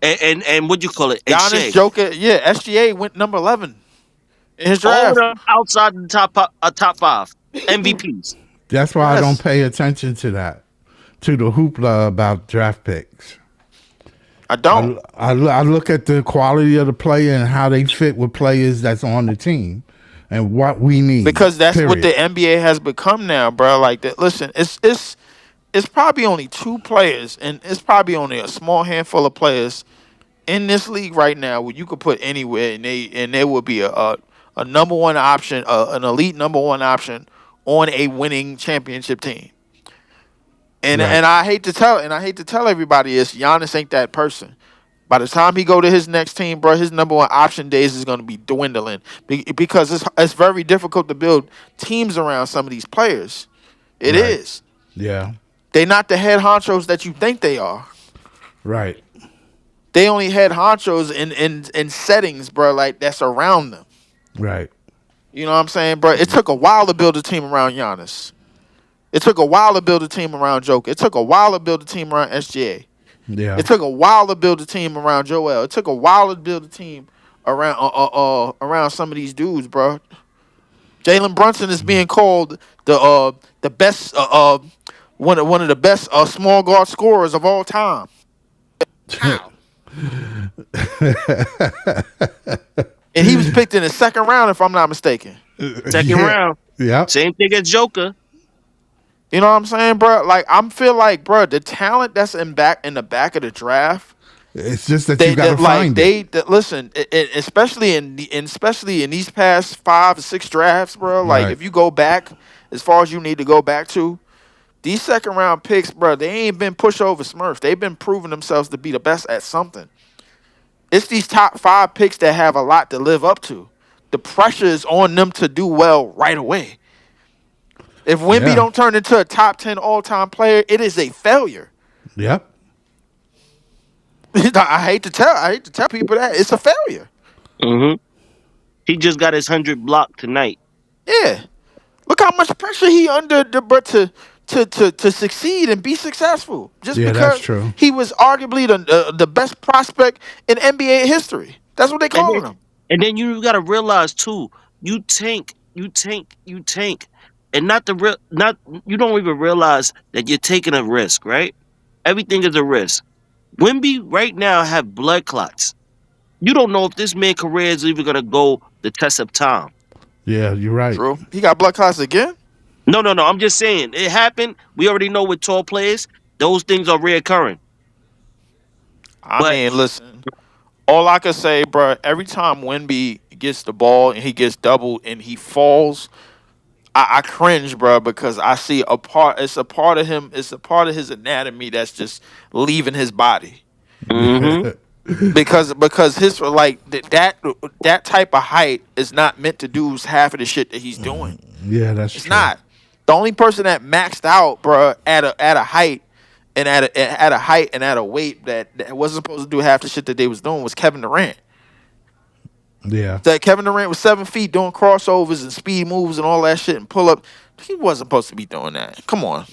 S4: and what you call it, and
S5: Giannis,
S4: Shea.
S5: Joker, yeah, SGA went number 11. in his
S4: All of
S5: draft.
S4: them outside the top five MVPs.
S1: That's why I don't
S5: Yes,
S1: pay attention to that, to the hoopla about draft picks.
S5: I don't.
S1: I look at the quality of the player and how they fit with players that's on the team and what we need.
S5: Because that's what
S1: Period.
S5: the NBA has become now, bro. Like that. Listen, it's probably only two players, and it's probably only a small handful of players in this league right now where you could put anywhere, and there would be a number one option, an elite number one option on a winning championship team. And
S1: Right.
S5: I hate to tell everybody is Giannis ain't that person. By the time he go to his next team, bro, his number one option days is going to be dwindling because it's very difficult to build teams around some of these players. It
S1: Right.
S5: is.
S1: Yeah.
S5: They not the head honchos that you think they are.
S1: Right.
S5: They only head honchos in settings, bro, like that's around them.
S1: Right.
S5: You know what I'm saying, bro? It took a while to build a team around Giannis. It took a while to build a team around Joker. It took a while to build a team around SGA.
S1: Yeah.
S5: It took a while to build a team around Joel. It took a while to build a team around some of these dudes, bro. Jalen Brunson is being called the best one of the best small guard scorers of all time. How? And he was picked in the second round, if I'm not mistaken.
S4: Second
S1: Yeah.
S4: round.
S1: Yep.
S4: Same thing as Joker.
S5: You know what I'm saying, bro? Like I'm feel like, bro, the talent that's in the back of the draft.
S1: It's just that
S5: They
S1: you got to
S5: that like
S1: find it.
S5: listen, especially especially in these past 5 or 6 drafts, bro. Like
S1: Right.
S5: if you go back as far as you need to go back to these second round picks, bro, they ain't been pushover Smurfs. They've been proving themselves to be the best at something. It's these top 5 picks that have a lot to live up to. The pressure is on them to do well right away. If Wemby
S1: Yeah.
S5: don't turn into a top 10 all time player, it is a failure.
S1: Yep.
S5: I hate to tell people that it's a failure.
S4: Mm-hmm. He just got his 100 block tonight.
S5: Yeah. Look how much pressure he under but to succeed and be successful. Just
S1: Yeah, that's
S5: because
S1: true.
S5: he was arguably the best prospect in NBA history. That's what they
S4: And then,
S5: calling him.
S4: and then you got to realize too, you tank, and not you don't even realize that you're taking a risk, right? Everything is a risk. Wimby right now have blood clots. You don't know if this man's career is even gonna go the test of time.
S1: Yeah, you're right.
S5: True. He got blood clots again.
S4: No. I'm just saying it happened. We already know with tall players, those things are reoccurring.
S5: I
S4: But
S5: mean, listen. All I can say, bro, every time Wemby gets the ball and he gets doubled and he falls, I cringe, bro, because I see a part. It's a part of him. It's a part of his anatomy that's just leaving his body.
S4: hmm
S5: Because his like that type of height is not meant to do half of the shit that he's doing.
S1: Yeah, that's
S5: It's
S1: true.
S5: not. The only person that maxed out, bro, at a height and at a height and at a weight that wasn't supposed to do half the shit that they was doing was Kevin Durant.
S1: Yeah.
S5: That Kevin Durant was 7 feet doing crossovers and speed moves and all that shit and pull up. He wasn't supposed to be doing that. Come on.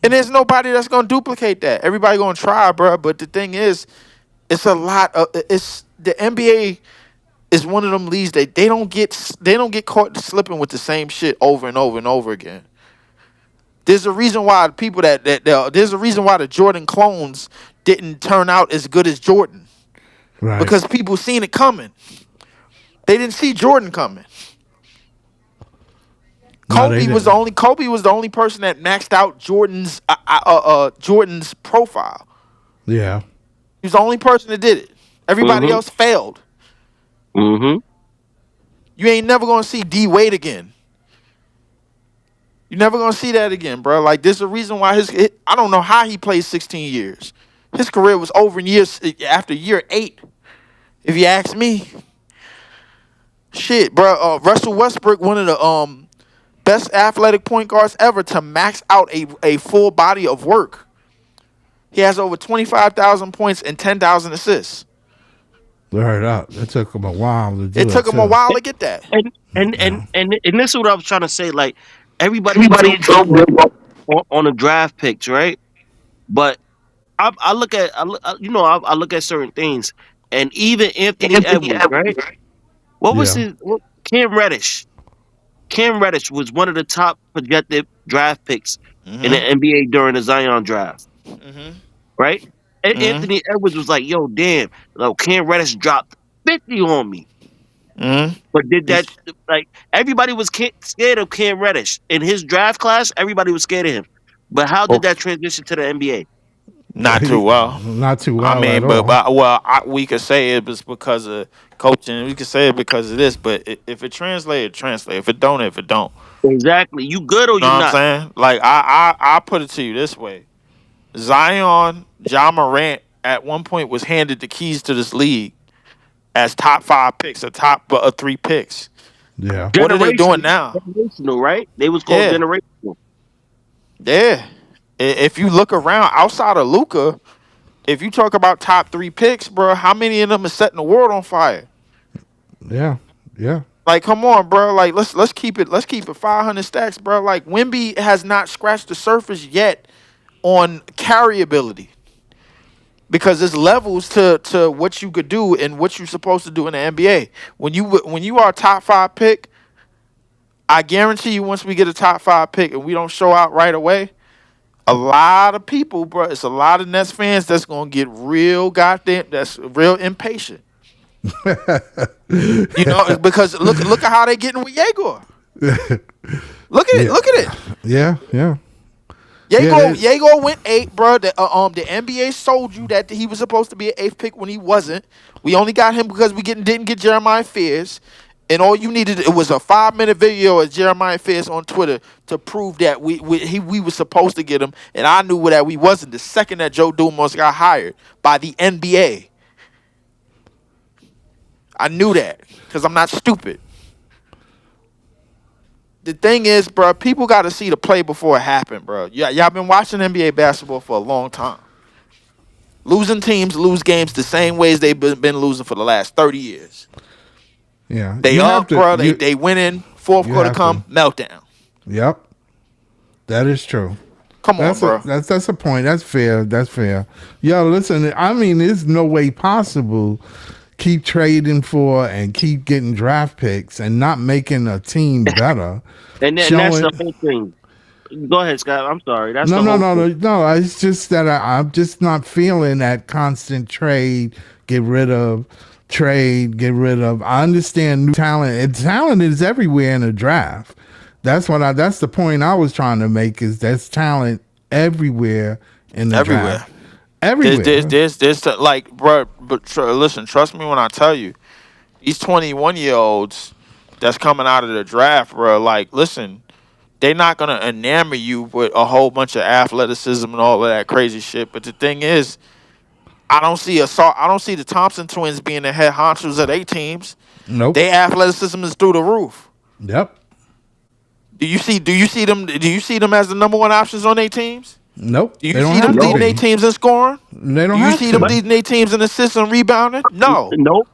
S5: And there's nobody that's gonna duplicate that. Everybody gonna try, bro. But the thing is, it's a lot of it's the NBA is one of them leagues that they don't get caught slipping with the same shit over and over and over again. There's a reason why there's a reason why the Jordan clones didn't turn out as good as Jordan
S1: Right.
S5: because people seen it coming. They didn't see Jordan coming.
S1: No, they didn't.
S5: Kobe was the only person that maxed out Jordan's profile.
S1: Yeah.
S5: He was the only person that did it. Everybody
S4: hmm
S5: else failed.
S4: hmm
S5: You ain't never gonna see D Wade again. You're never gonna see that again, bro. Like there's a reason why I don't know how he played 16 years. His career was over in years after year 8. If you ask me, shit, bro. Russell Westbrook, one of the best athletic point guards ever to max out a full body of work. He has over 25,000 points and 10,000 assists.
S1: Word up. It took him a while to do
S5: It
S1: it
S5: took him a
S1: too.
S5: while to get that.
S4: And this is what I was trying to say. Like everybody jokes on the draft picks, right? But I look at I look at certain things, and even Anthony Edwards, right? What was
S1: Yeah.
S4: his? What, Cam Reddish. Cam Reddish was one of the top projected draft picks in the
S5: Mm-hmm.
S4: NBA during the Zion draft,
S5: Mm-hmm.
S4: right? And
S5: Mm-hmm.
S4: Anthony Edwards was like, "Yo, damn, Cam Reddish dropped 50 on me."
S5: Mm-hmm.
S4: But did that
S5: He's
S4: like everybody was scared of Cam Reddish in his draft class? Everybody was scared of him. But how did
S5: oh,
S4: that transition to the NBA?
S5: not too well.
S1: Not too
S5: I
S1: well at
S5: mean,
S1: all.
S5: we could say it was because of coaching. We could say it because of this. But if it translate, it translate. If it don't, if it don't.
S4: Exactly. You good or
S5: You know
S4: you
S5: what I'm
S4: not?
S5: saying? Like I put it to you this way: Zion, John Morant, at one point was handed the keys to this league as top five picks, a top three picks.
S1: Yeah.
S5: What are they doing
S4: Generational,
S5: now?
S4: generational, right? They was called
S5: Yeah,
S4: generational.
S5: yeah. If you look around outside of Luca, if you talk about top three picks, bro, how many of them are setting the world on fire?
S1: Yeah. Yeah.
S5: Like, come on, bro. Like, let's keep it 500 stacks, bro. Like, Wimby has not scratched the surface yet on carryability because there's levels to what you could do and what you're supposed to do in the NBA. When you are a top five pick, I guarantee you, once we get a top five pick and we don't show out right away, a lot of people, bro, it's a lot of Nets fans that's gonna get real goddamn, that's real impatient. You know, because look at how they getting with Egor. Look at it.
S1: Yeah.
S5: Look at it.
S1: Yeah. Yeah. Yeah.
S5: Yegor went eight, bro. The NBA sold you that he was supposed to be an eighth pick when he wasn't. We only got him because we didn't get Jeremiah Fears, and all you needed it was a 5-minute video of Jeremiah Fears on Twitter to prove that we were supposed to get him, and I knew that we wasn't. The second that Joe Dumars got hired by the NBA, I knew that because I'm not stupid. The thing is, bro, people got to see the play before it happened, bro. Yeah, y'all been watching NBA basketball for a long time. Losing teams lose games the same ways they've been losing for the last 30 years.
S1: Yeah.
S5: They
S1: You have
S5: up,
S1: to.
S5: bro. They win in fourth
S1: You
S5: quarter
S1: have to.
S5: come meltdown.
S1: Yep. That is true.
S5: Come on,
S1: That's a
S5: bro.
S1: that's a point. That's fair. That's fair. Yo, listen. I mean, there's no way possible keep trading for and keep getting draft picks and not making a team better.
S4: And that's
S1: Showing
S4: the whole thing. Go ahead, Scott. I'm sorry. That's
S1: no,
S4: the
S1: no,
S4: whole
S1: no, no,
S4: thing.
S1: no. It's just that I'm just not feeling that constant trade, get rid of, trade, get rid of. I understand new talent. And talent is everywhere in a draft. That's what I. That's the point I was trying to make. Is there's talent everywhere in the
S5: Everywhere.
S1: draft. Everywhere.
S5: Like, bro. But listen, trust me when I tell you, these 21-year-olds that's coming out of the draft, bro. Like, listen, they're not gonna enamor you with a whole bunch of athleticism and all of that crazy shit. But the thing is, I don't see the Thompson twins being the head honchos of their teams.
S1: Nope.
S5: Their athleticism is through the roof.
S1: Yep.
S5: Do you see them as the number one options on their teams?
S1: Nope.
S5: Do you
S1: They don't
S5: see them
S1: have to
S4: No,
S5: leading their
S1: be.
S5: teams in scoring?
S1: They don't
S5: Do you
S1: have
S5: see them
S4: but
S1: to.
S5: leading their teams in assists and rebounding? No.
S4: nope.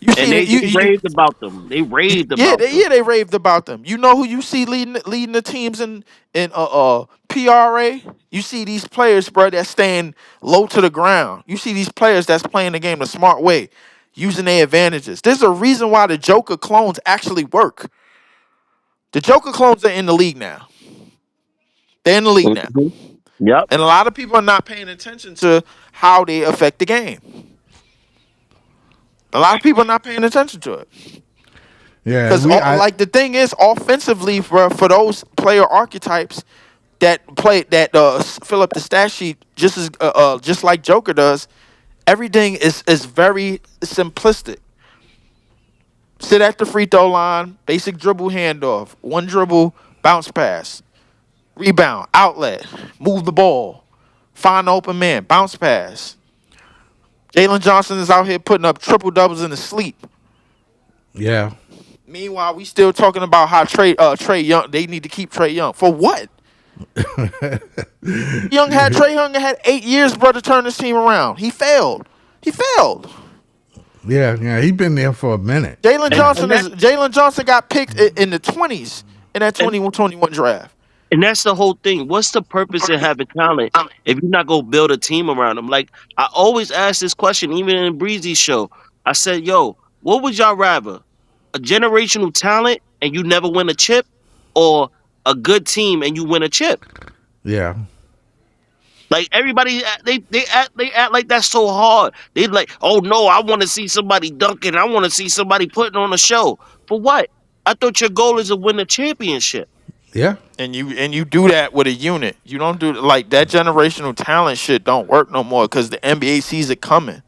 S5: You
S4: And
S5: see
S4: they,
S5: that
S4: they raved about them. They raved
S5: yeah,
S4: about them.
S5: they raved about them. You know who you see leading the teams in PRA? You see these players, bro, that's staying low to the ground. You see these players that's playing the game the smart way, using their advantages. There's a reason why the Joker clones actually work. The Joker clones are in the league now. They're in the league now.
S4: Mhm. Yep.
S5: And a lot of people are not paying attention to how they affect the game. A lot of people are not paying attention to it.
S1: Yeah.
S5: Because like the thing is, offensively, for those player archetypes that fill up the stat sheet just like Joker does, everything is very simplistic. Sit at the free throw line, basic dribble handoff, one dribble, bounce pass, rebound, outlet, move the ball, find the open man, bounce pass. Jalen Johnson is out here putting up triple doubles in his sleep.
S1: Yeah.
S5: Meanwhile, we still talking about how Trey Young. They need to keep Trey Young for what? Trey Young had 8 years, bro, to turn this team around. He failed. He failed.
S1: Yeah. Yeah. He been there for a minute.
S4: And that
S5: Jalen Johnson got picked in the 20s in that
S4: and
S5: 21 draft.
S4: and that's the whole thing. What's the purpose in having talent if you're not gonna build a team around them? Like I always ask this question, even in Breezy's show. I said, "Yo, what would y'all rather? a generational talent and you never win a chip, or a good team and you win a chip.
S1: Yeah.
S4: Like everybody, they act like that's so hard. They like, oh no, I want to see somebody dunking. I want to see somebody putting on a show. For what? I thought your goal is to win a championship.
S1: Yeah.
S5: And you do that with a unit. You don't do like that generational talent shit. Don't work no more because the NBA sees it coming.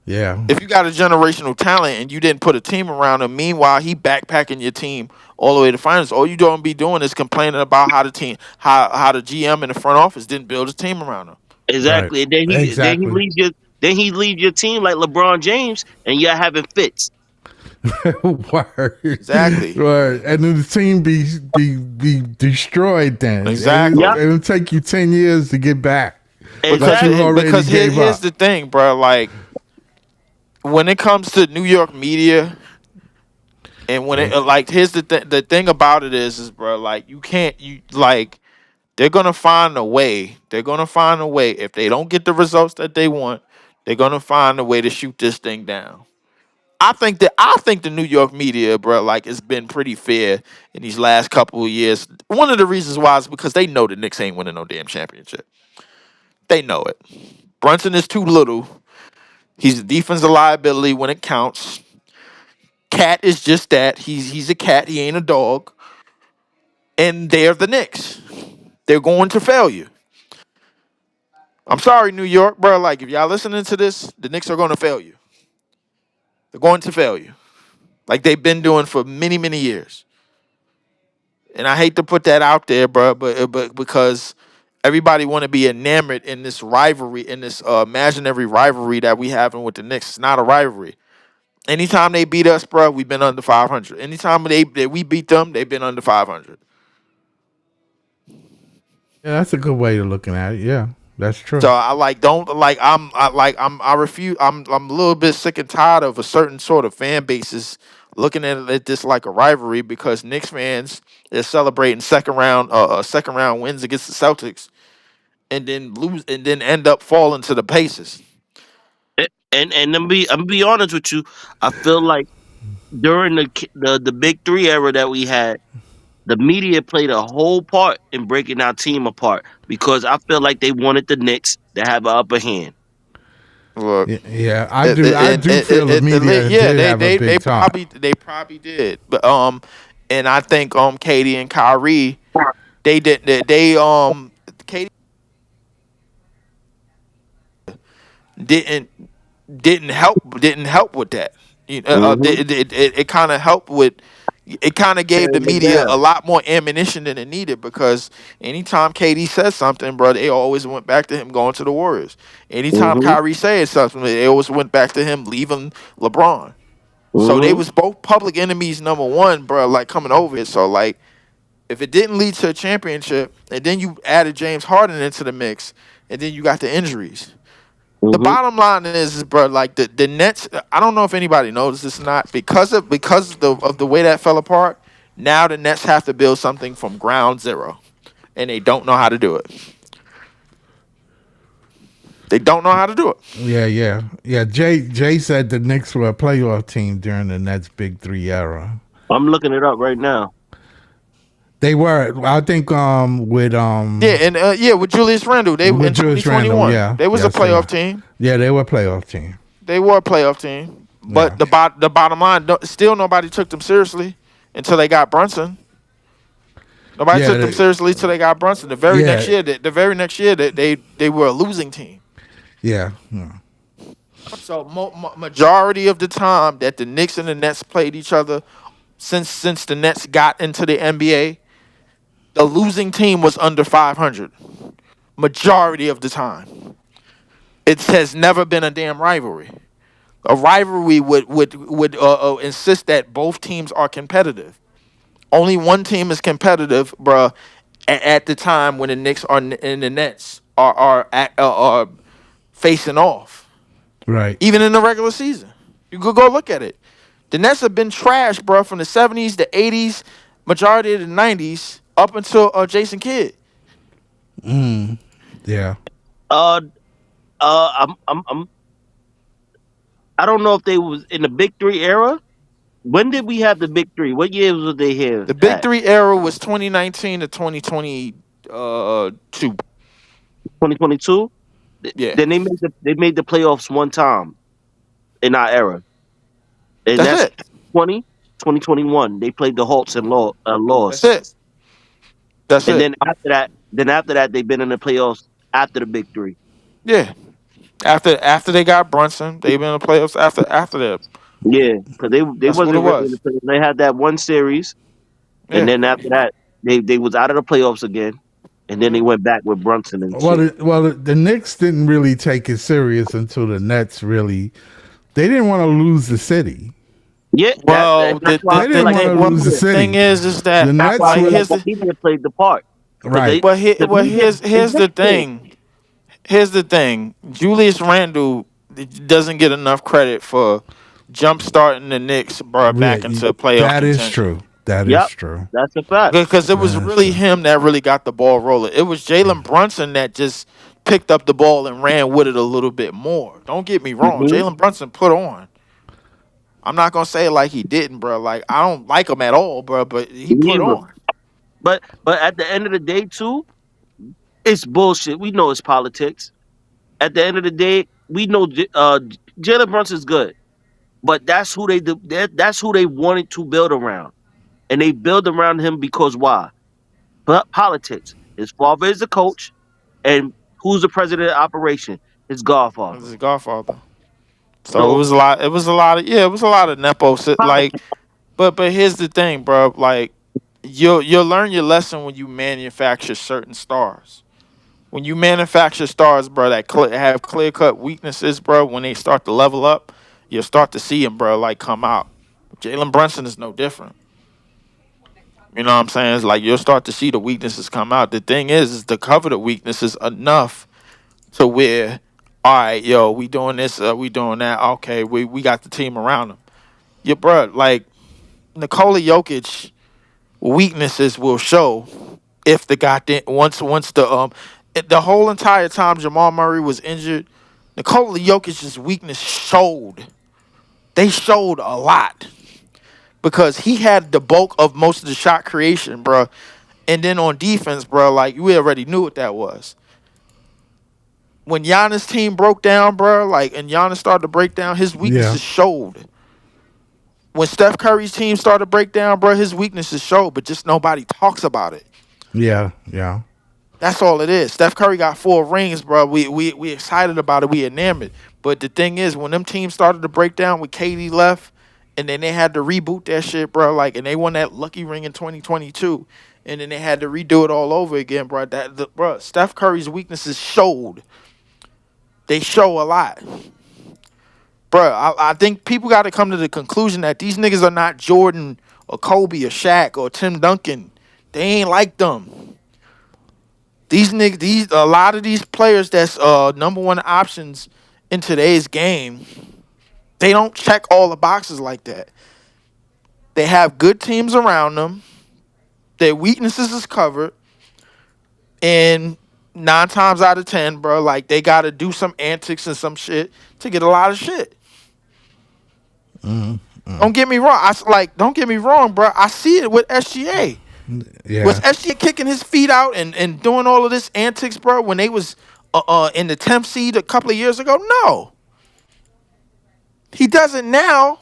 S1: Yeah.
S5: If you got a generational talent and you didn't put a team around him, meanwhile he backpacking your team all the way to finals. All you don't be doing is complaining about how the team, how the GM in the front office didn't build a team around him.
S1: Right.
S4: Exactly. And then he
S1: Exactly.
S4: leaves your team like LeBron James, and you're having fits.
S1: Word.
S5: Exactly.
S1: Word. And then the team be destroyed then.
S4: Yeah.
S5: Exactly.
S1: It'll take you 10 years to get back. Like
S5: Because
S1: you
S4: Exactly.
S1: already gave
S5: here's
S1: up.
S5: the thing, bro. Like when it comes to New York media, and when it like here's the thing about it is bro, like you can't you like they're gonna find a way. They're gonna find a way if they don't get the results that they want. They're gonna find a way to shoot this thing down. I think the New York media, bro, like it's been pretty fair in these last couple of years. One of the reasons why is because they know the Knicks ain't winning no damn championship. They know it. Brunson is too little. He's a defensive liability when it counts. Cat is just that. He's a cat. He ain't a dog. And they're the Knicks. They're going to fail you. I'm sorry, New York, bro. Like if y'all listening to this, the Knicks are going to fail you. They're going to fail you, like they've been doing for many, many years. And I hate to put that out there, bro, but because everybody want to be enamored in this rivalry, in this imaginary rivalry that we having with the Knicks. It's not a rivalry. Anytime they beat us, bro, we've been under 500. Anytime we beat them, they've been under 500.
S1: Yeah, that's a good way of looking at it. Yeah. That's
S5: So
S1: true.
S5: I like don't like I refuse I'm a little bit sick and tired of a certain sort of fan bases looking at this like a rivalry because Knicks fans are celebrating second round wins against the Celtics and then lose and then end up falling to the Pacers.
S4: And I'm be honest with you. I feel like during the big three era that we had, the media played a whole part in breaking our team apart because I feel like they wanted the Knicks to have an upper hand.
S5: Look,
S1: Yeah, I do. I do feel the media
S5: yeah,
S1: did have a big talk.
S5: they probably did, but and I think Katie and Kyrie they did they Katie didn't didn't help with that.
S4: Hmm.
S5: It kind of helped with. It kind of gave the
S2: Tearing it
S5: media a
S2: down.
S5: lot more ammunition than it needed because anytime KD says something, bro, they always went back to him going to the Warriors. Anytime
S4: Hmm.
S5: Kyrie said something, they always went back to him leaving LeBron. So they
S4: Hmm.
S5: was both public enemies number one, bro. Like coming over it. So like, if it didn't lead to a championship, and then you added James Harden into the mix, and then you got the injuries. The
S4: Hmm.
S5: bottom line is, bro, like the Nets. I don't know if anybody knows this or not because of the way that fell apart. Now the Nets have to build something from ground zero, and they don't know how to do it. They don't know how to do it.
S1: Yeah, yeah, yeah. Jay said the Knicks were a playoff team during the Nets Big Three era.
S4: I'm looking it up right now.
S1: They were, I think,
S5: Yeah, and yeah, with Julius Randle, they in
S1: with Julius Randle.
S5: 2021,
S1: Yeah,
S5: they was a
S1: yes, they
S5: playoff
S1: were.
S5: team.
S1: Yeah, they were a playoff team.
S5: They were a playoff team, but
S1: Yeah,
S5: the bottom line, still nobody took them seriously until they got Brunson. Nobody
S1: yeah,
S5: took them seriously till they got Brunson.
S1: yeah,
S5: The very next year, that they were a losing team.
S1: yeah, yeah.
S5: So majority of the time that the Knicks and the Nets played each other, since the Nets got into the NBA, the losing team was under 500. Majority of the time, it has never been a damn rivalry. A rivalry would insist that both teams are competitive. Only one team is competitive, bruh, at the time when the Knicks and the Nets are facing off.
S1: Right.
S5: Even in the regular season, you could go look at it. The Nets have been trash, bruh, from the '70s, the '80s, majority of the '90s, up until Jason Kidd.
S1: Yeah.
S4: Uh, I'm I don't know if they was in the big three era. When did we have the big three? What years was they here
S5: The Big
S4: at?
S5: Three era was 2019 to 2022.
S4: 2022.
S5: Yeah,
S4: Then they made the playoffs one time in our era, and
S5: that's
S4: that's
S5: it.
S4: 20 2021. They played the Hawks and
S5: That's
S4: lost,
S5: it. That's
S4: and
S5: it.
S4: then after that, they've been in the playoffs after the big three.
S5: Yeah. After they got Brunson, they've been in the playoffs after that.
S4: Yeah, because they
S5: That's what it
S4: wasn't really in the
S5: was.
S4: playoffs. They had that one series, and
S5: Yeah.
S4: then after that, they was out of the playoffs again, and then they
S5: Mhm.
S4: went back with Brunson and
S1: Well,
S4: shit.
S1: the Knicks didn't really take it serious until the Nets really. They didn't want to lose the city.
S4: Yeah,
S5: Well,
S4: that's
S5: the
S4: why
S5: the
S4: I
S1: They
S4: feel
S5: the
S1: didn't
S4: like
S1: want
S5: thing
S1: to
S5: well
S1: lose the
S5: the thing
S1: city.
S5: is
S1: The
S5: that
S4: that's why
S1: Nets
S4: I feel like
S5: here's
S1: was
S5: the
S4: the media played the part because
S1: right.
S4: the media they
S5: here's the
S4: missed it.
S5: thing. Here's the thing. Julius Randle doesn't get enough credit for jump starting the Knicks, bro, back into playoff
S1: That is
S5: contention.
S1: true. That is
S4: Yep,
S1: true.
S4: that's a fact.
S5: Because it was
S1: That is
S5: really
S1: true.
S5: him that really got the ball rolling. It was Jalen Brunson that just picked up the ball and ran with it a little bit more. Don't get me wrong.
S4: Hmm.
S5: Jalen Brunson put on. I'm not gonna say it like he didn't, bro. Like I don't like him at all, bro, but he put
S4: Neither.
S5: on.
S4: But at the end of the day, too, it's bullshit. We know it's politics. At the end of the day, we know Jalen Brunson's good, but that's who they wanted to build around, and they build around him because why? But politics. His father is the coach, and who's the president of operation? His
S5: This
S4: godfather.
S5: is Godfather. So it
S4: So
S5: was a lot. It was a lot of yeah. It was a lot of nepo. Like,
S4: politics.
S5: but here's the thing, bro. Like, you'll learn your lesson when you manufacture certain stars. When you manufacture stars, bro, that have clear cut weaknesses, bro. When they start to level up, you'll start to see them, bro, like come out. Jalen Brunson is no different. You know what I'm saying? It's like you'll start to see the weaknesses come out. The thing is to cover the weaknesses enough to where, all right, yo, we doing this, we doing that. Okay, we got the team around him. Yeah, bro, like Nikola Jokic weaknesses will show if the goddamn once the whole entire time Jamal Murray was injured, Nikola Jokic's weakness showed. They showed a lot because he had the bulk of most of the shot creation, bro. And then on defense, bro, like we already knew what that was. When Giannis' team broke down, bro, like and Giannis started to break down, his
S1: Yeah.
S5: weaknesses showed. When Steph Curry's team started to break down, bro, his weaknesses showed, but just nobody talks about it.
S1: Yeah. Yeah.
S5: That's all it is. Steph Curry got 4 rings, bro. We excited about it. We enamored. But the thing is, when them teams started to break down with KD left, and then they had to reboot that shit, bro. Like, and they won that lucky ring in 2022, and then they had to redo it all over again, bro. Bro, Steph Curry's weaknesses showed. They show a lot, bro. I think people got to come to the conclusion that these niggas are not Jordan or Kobe or Shaq or Tim Duncan. They ain't like them. These niggas, a lot of these players that's number one options in today's game, they don't check all the boxes like that. They have good teams around them. Their weaknesses is covered, and 9 times out of 10, bro, like they gotta do some antics and some shit to get a lot of shit. Don't get me wrong. Don't get me wrong, bro. I see it with SGA. Was
S1: Yeah.
S5: SGA kicking his feet out and doing all of this antics, bro, when they was in the 10th seed a couple of years ago? No. He does it now,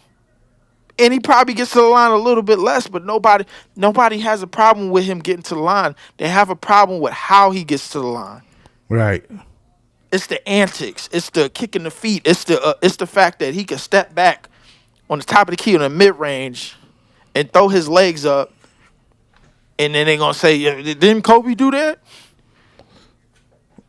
S5: and he probably gets to the line a little bit less, but nobody has a problem with him getting to the line. They have a problem with how he gets to the line.
S1: Right.
S5: It's the antics. It's the kicking the feet. It's the fact that he can step back on the top of the key in the mid range and throw his legs up, and then they're gonna say, "Yeah, didn't Kobe do that?"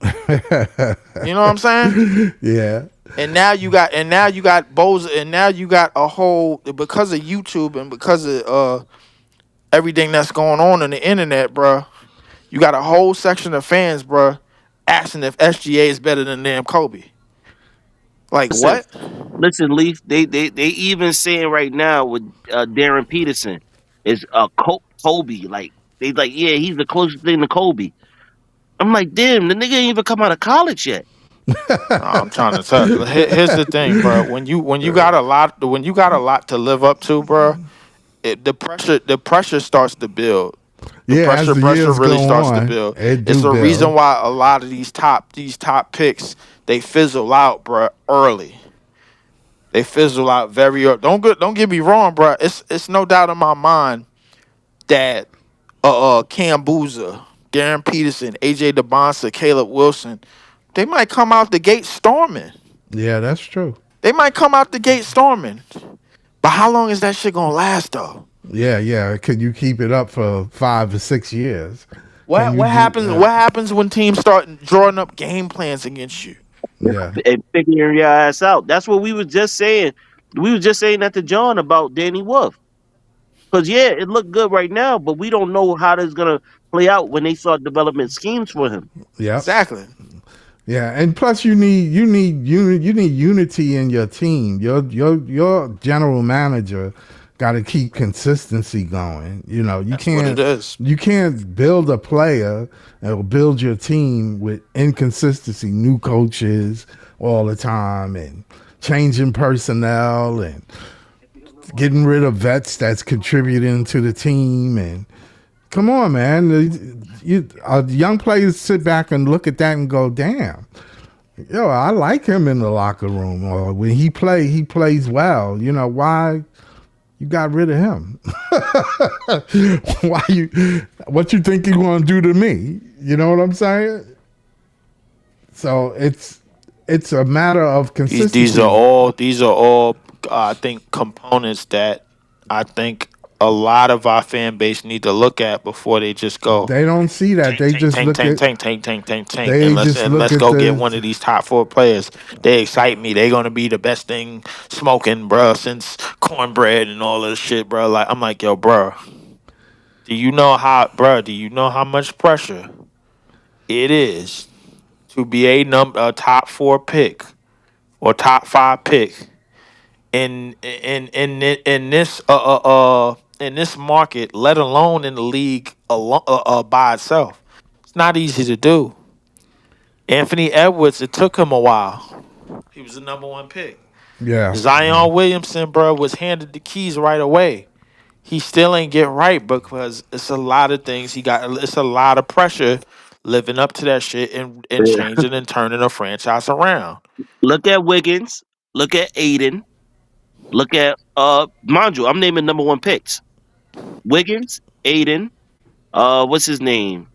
S5: You know what I'm saying?
S1: Yeah.
S5: And now you got Boza, and now you got a whole because of YouTube and because of everything that's going on the internet, bro. You got a whole section of fans, bro, asking if SGA is better than damn Kobe. Like
S4: Listen,
S5: what?
S4: listen, Leaf. They even saying right now with Darren Peterson is Kobe. Like they yeah, he's the closest thing to Kobe. I'm like, damn, the nigga ain't even come out of college yet.
S5: I'm trying to tell. Here's the thing, bro. When you got a lot to live up to, bro. The pressure starts to build. The
S1: Yeah, as the
S5: pressure
S1: years
S5: really
S1: go
S5: starts to
S1: on,
S5: build.
S1: it
S5: It's
S1: do
S5: the reason
S1: build.
S5: why a lot of these top picks they fizzle out, bro. Early. They fizzle out very early. Don't get me wrong, bro. It's no doubt in my mind that Cam Boozer, Darren Peterson, AJ DeBonsa, Caleb Wilson, they might come out the gate storming.
S1: Yeah, that's true.
S5: They might come out the gate storming. But how long is that shit gonna last though?
S1: Yeah, yeah. Can you keep it up for 5 or 6 years? Can
S5: What
S1: you
S5: what
S1: do?
S5: happens what happens when teams start drawing up game plans against you?
S1: Yeah,
S4: And figuring your ass out. That's what we was just saying. We was just saying that to John about Danny Wolf. Because yeah, it looked good right now, but we don't know how that's gonna play out when they start developing schemes for him.
S1: yep.
S5: Exactly.
S1: Yeah, and plus you need unity in your team. Your general manager got to keep consistency going. You know,
S5: That's what it is.
S1: you can't build a player or build your team with inconsistency, new coaches all the time and changing personnel and getting rid of vets that's contributing to the team and come on, man. Young players sit back and look at that and go, damn. Yo, I like him in the locker room, or when he plays well. You know why you got rid of him? Why you? What you think you gonna do to me? You know what I'm saying? So it's a matter of
S5: These
S1: consistency.
S5: are all I think components that I think a lot of our fan base need to look at before they just go
S1: They don't see that.
S5: tank,
S1: They
S5: tank,
S1: just
S5: tank,
S1: look
S5: tank,
S1: at
S5: tank, tank, tank, tank, tank,
S1: they just
S5: and
S1: look
S5: let's
S1: at
S5: go get one of these top four players. They excite me. They gonna be the best thing smoking, bro, since cornbread and all this shit, bro. Like I'm like, yo, bro, do you know how much pressure it is to be a top four pick or top five pick in this market, let alone in the league by itself. It's not easy to do. Anthony Edwards, it took him a while. He was the number one pick.
S1: yeah.
S5: Zion Williamson, bro, was handed the keys right away. He still ain't get right because it's a lot of things he got. It's a lot of pressure living up to that shit and
S4: Yeah.
S5: changing and turning a franchise around.
S4: Look at Wiggins. Look at Aiden. Look at mind you, I'm naming number one picks. Wiggins, Aiden, what's his name?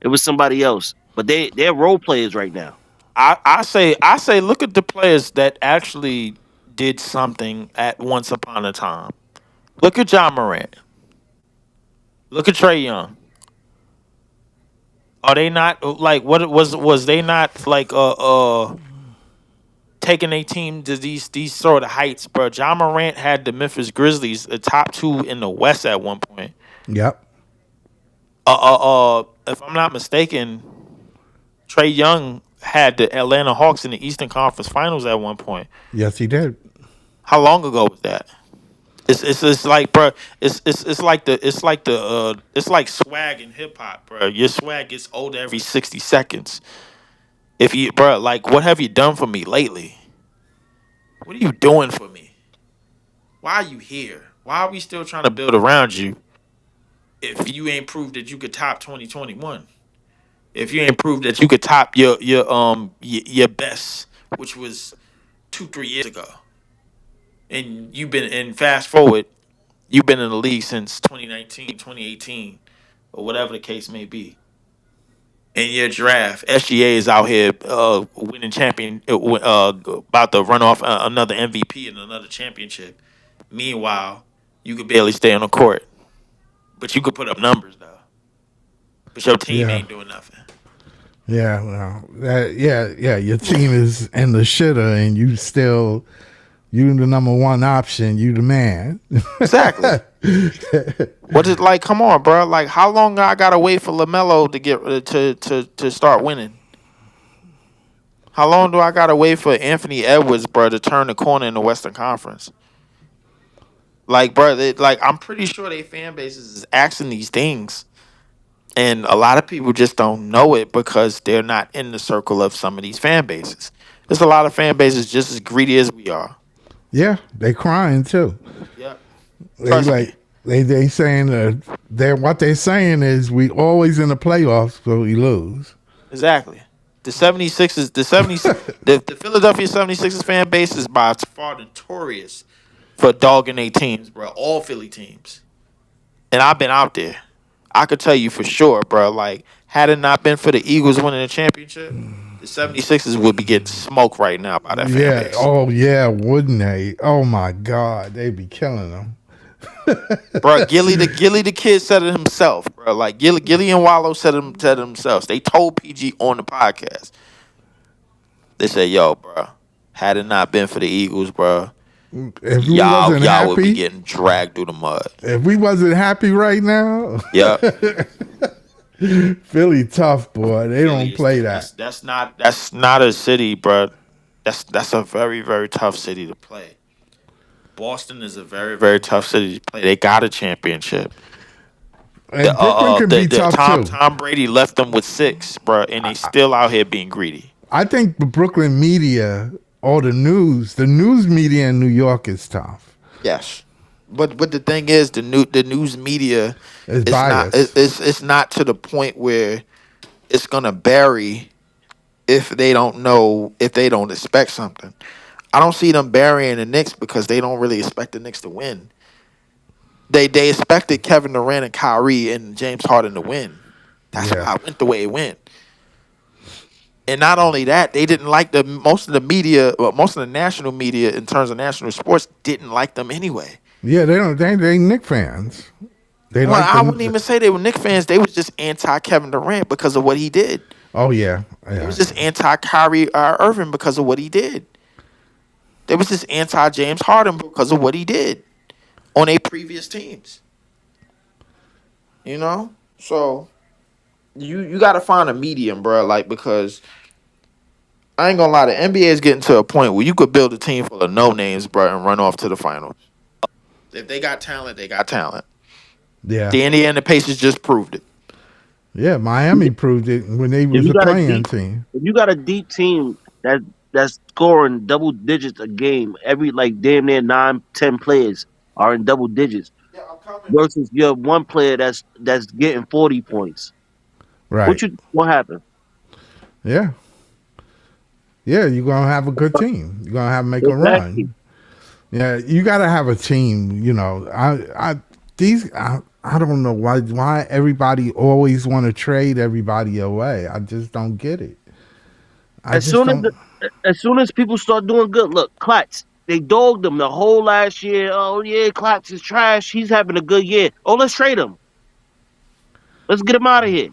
S4: It was somebody else. But they're role players right now.
S5: I say look at the players that actually did something at once upon a time. Look at John Morant. Look at Trey Young. Are they not like what was they not like taking a team to these sort of heights, bro? John Morant had the Memphis Grizzlies the top two in the West at one point.
S1: Yep.
S5: If I'm not mistaken, Trey Young had the Atlanta Hawks in the Eastern Conference Finals at one point.
S1: Yes, he did.
S5: How long ago was that? It's like, bro. It's like swag in hip hop, bro. Your swag gets older every 60 seconds. If you, bro, like, what have you done for me lately? What are you doing for me? Why are you here? Why are we still trying to build around you if you ain't proved that you could top 2021? If you ain't proved that you could top your best, which was 2 3 years ago, and fast forward, you've been in the league since 2019, 2018, or whatever the case may be. In your draft, SGA is out here winning about to run off another MVP and another championship. Meanwhile, you could barely stay on the court, but you could put up numbers though. But your team
S1: Yeah.
S5: ain't doing nothing.
S1: Yeah, well, yeah. Your team is in the shitter, and you the number one option. You the man.
S5: Exactly. What is like? Come on, bro. Like, how long I gotta wait for Lamelo to get to start winning? How long do I gotta wait for Anthony Edwards, bro, to turn the corner in the Western Conference? Like, bro, like I'm pretty sure they fan bases is asking these things. And a lot of people just don't know it because they're not in the circle of some of these fan bases. There's a lot of fan bases just as greedy as we are.
S1: Yeah, they crying too.
S5: Yep.
S1: They
S5: Trust me.
S1: like they saying they're what they're saying is we always in the playoffs, but we lose.
S5: Exactly. The 76ers, the Philadelphia 76ers fan base is by far notorious for dogging their teams, bro. All Philly teams. And I've been out there. I could tell you for sure, bro. Like, had it not been for the Eagles winning the championship, the 76ers would be getting smoked right now by that fan
S1: Yeah.
S5: base.
S1: Oh yeah, wouldn't they? Oh my God, they be killing them.
S5: Bro, Gilly the kid said it himself, bro. Like Gilly and Wallow said it themselves. They told PG on the podcast. They said, "Yo, bro, had it not been for the Eagles, bro,
S1: If we wasn't
S5: y'all would be
S1: happy,
S5: getting dragged through the mud."
S1: if we wasn't happy right now,
S5: Yep.
S1: Philly tough boy. They
S5: Philly
S1: don't
S5: is
S1: play that.
S5: that's not a city, bro. That's a very very tough city to play. Boston is a very very tough city to play. They got a championship.
S1: And Brooklyn can be
S5: The
S1: tough too.
S5: Tom Brady left them with 6, bro, and they still out here being greedy.
S1: I think the Brooklyn media, all the news media in New York is tough.
S5: Yes, but the thing is, the news media
S1: It's
S5: is not
S1: biased.
S5: it's not to the point where it's gonna bury if they don't know if they don't expect something. I don't see them burying the Knicks because they don't really expect the Knicks to win. They expected Kevin Durant and Kyrie and James Harden to win. That's
S1: Yeah.
S5: why it went the way it went. And not only that, they didn't like the most of the media, well, most of the national media in terms of national sports didn't like them anyway.
S1: Yeah, they don't. They Knick fans. They
S5: Well,
S1: like
S5: I wouldn't
S1: them.
S5: even say they were Knicks fans. They was just anti Kevin Durant because of what he did.
S1: Oh yeah,
S5: They was
S1: yeah,
S5: just anti Kyrie Irving because of what he did. They was just anti James Harden because of what he did on their previous teams. You know, so you got to find a medium, bro. Like because I ain't gonna lie, the NBA is getting to a point where you could build a team full of no names, bro, and run off to the finals. If they got talent, they got talent.
S1: yeah,
S5: The Indiana Pacers just proved it.
S1: yeah. Miami proved it when they
S3: If
S1: was
S3: you
S1: a
S3: got a
S1: playing
S3: deep,
S1: team.
S3: if you got a deep team that's scoring double digits a game, every like damn near 9, 10 players are in double digits
S5: Yeah, I'm coming.
S3: versus your one player that's getting 40 points.
S1: Right.
S3: What happened?
S1: Yeah, yeah. You're gonna have a good team. You're gonna have make a
S3: Exactly.
S1: run. Yeah, you gotta have a team. You know, I don't know why everybody always want to trade everybody away. I just don't get it. I
S3: As
S1: just
S3: soon as
S1: don't.
S3: as soon as people start doing good, look, Klutz, they dogged him the whole last year. Oh yeah, Klutz is trash. He's having a good year. Oh, let's trade him. Let's get him out of here.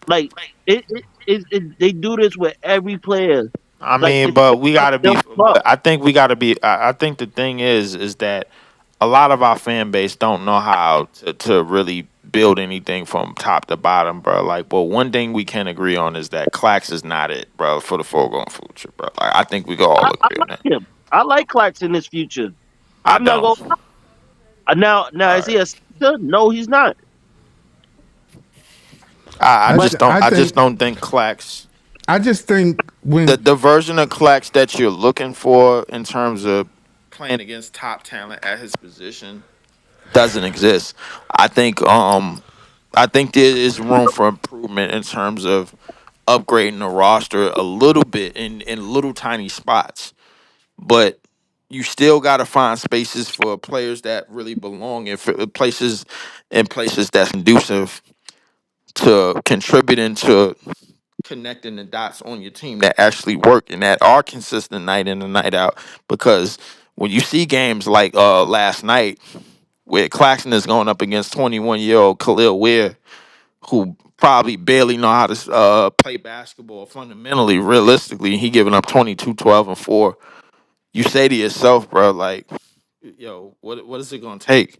S3: Like they do this with every player.
S5: I
S3: Like
S5: mean,
S3: if
S5: but we gotta be.
S3: they'll
S5: But
S3: fuck.
S5: I think we gotta be. I think the thing is that a lot of our fan base don't know how to really build anything from top to bottom, bro. Like, but one thing we can agree on is that Clax is not it, bro, for the foregoing future, bro. Like, I think we can all
S3: I
S5: agree on that.
S3: like him. I like Klutz in his future.
S5: I
S3: I'm not
S5: don't.
S3: gonna now
S5: All
S3: is he
S5: right.
S3: a center? No, he's not.
S5: I
S3: But
S5: just don't.
S1: I
S5: I just
S1: think.
S5: don't think Clax.
S1: I just think when
S5: The version of Clax that you're looking for in terms of playing against top talent at his position doesn't exist. I think I think there is room for improvement in terms of upgrading the roster a little bit in little tiny spots. But you still got to find spaces for players that really belong in places that's conducive to contributing to connecting the dots on your team that actually work and that are consistent night in and night out. Because when you see games like last night where Claxton is going up against 21-year-old Khalil Weir, who probably barely know how to play basketball fundamentally, realistically, he giving up 22, 12, and 4. You say to yourself, bro, like, yo, what is it gonna take?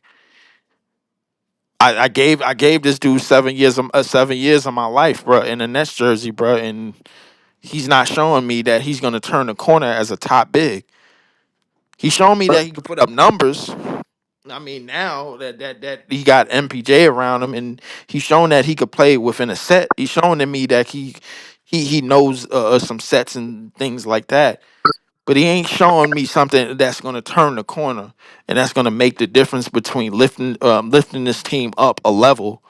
S5: I gave this dude 7 years of my life, bro, in the Nets jersey, bro, and he's not showing me that he's gonna turn the corner as a top big. He's showing me that he can put up numbers. I mean, now that he got MPJ around him, and he's shown that he could play within a set. He's showing to me that he knows some sets and things like that. But he ain't showing me something that's going to turn the corner, and that's going to make the difference between lifting this team up a level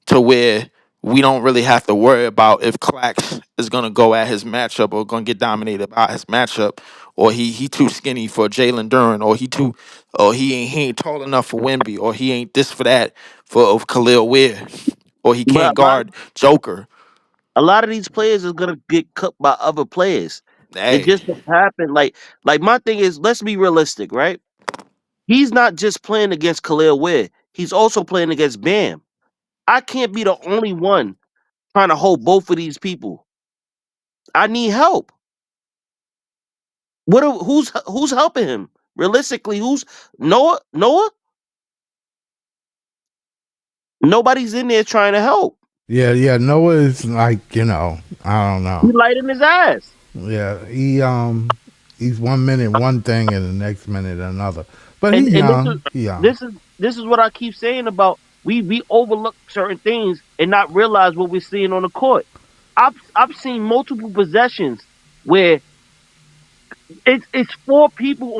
S5: to where we don't really have to worry about if Clax is gonna go at his matchup or gonna get dominated by his matchup, or he too skinny for Jalen Duren, or he ain't tall enough for Wemby, or he ain't this for that for of Khalil Weir, or he
S4: But
S5: can't guard Joker.
S4: a lot of these players are gonna get cut by other players. It
S5: Hey,
S4: just so happened. Like my thing is, let's be realistic, right? He's not just playing against Khalil Weir. He's also playing against Bam. I can't be the only one trying to hold both of these people. I need help. Who's helping him? Realistically, who's Noah? Noah? Nobody's in there trying to help.
S1: Yeah, yeah. Noah is like, I don't
S4: He
S1: know.
S4: lighting his ass.
S1: Yeah, he's 1 minute one thing and the next minute another. But he
S4: And this is
S1: young. He young.
S4: this is this is what I keep saying about we overlook certain things and not realize what we're seeing on the court. I've seen multiple possessions where it's four people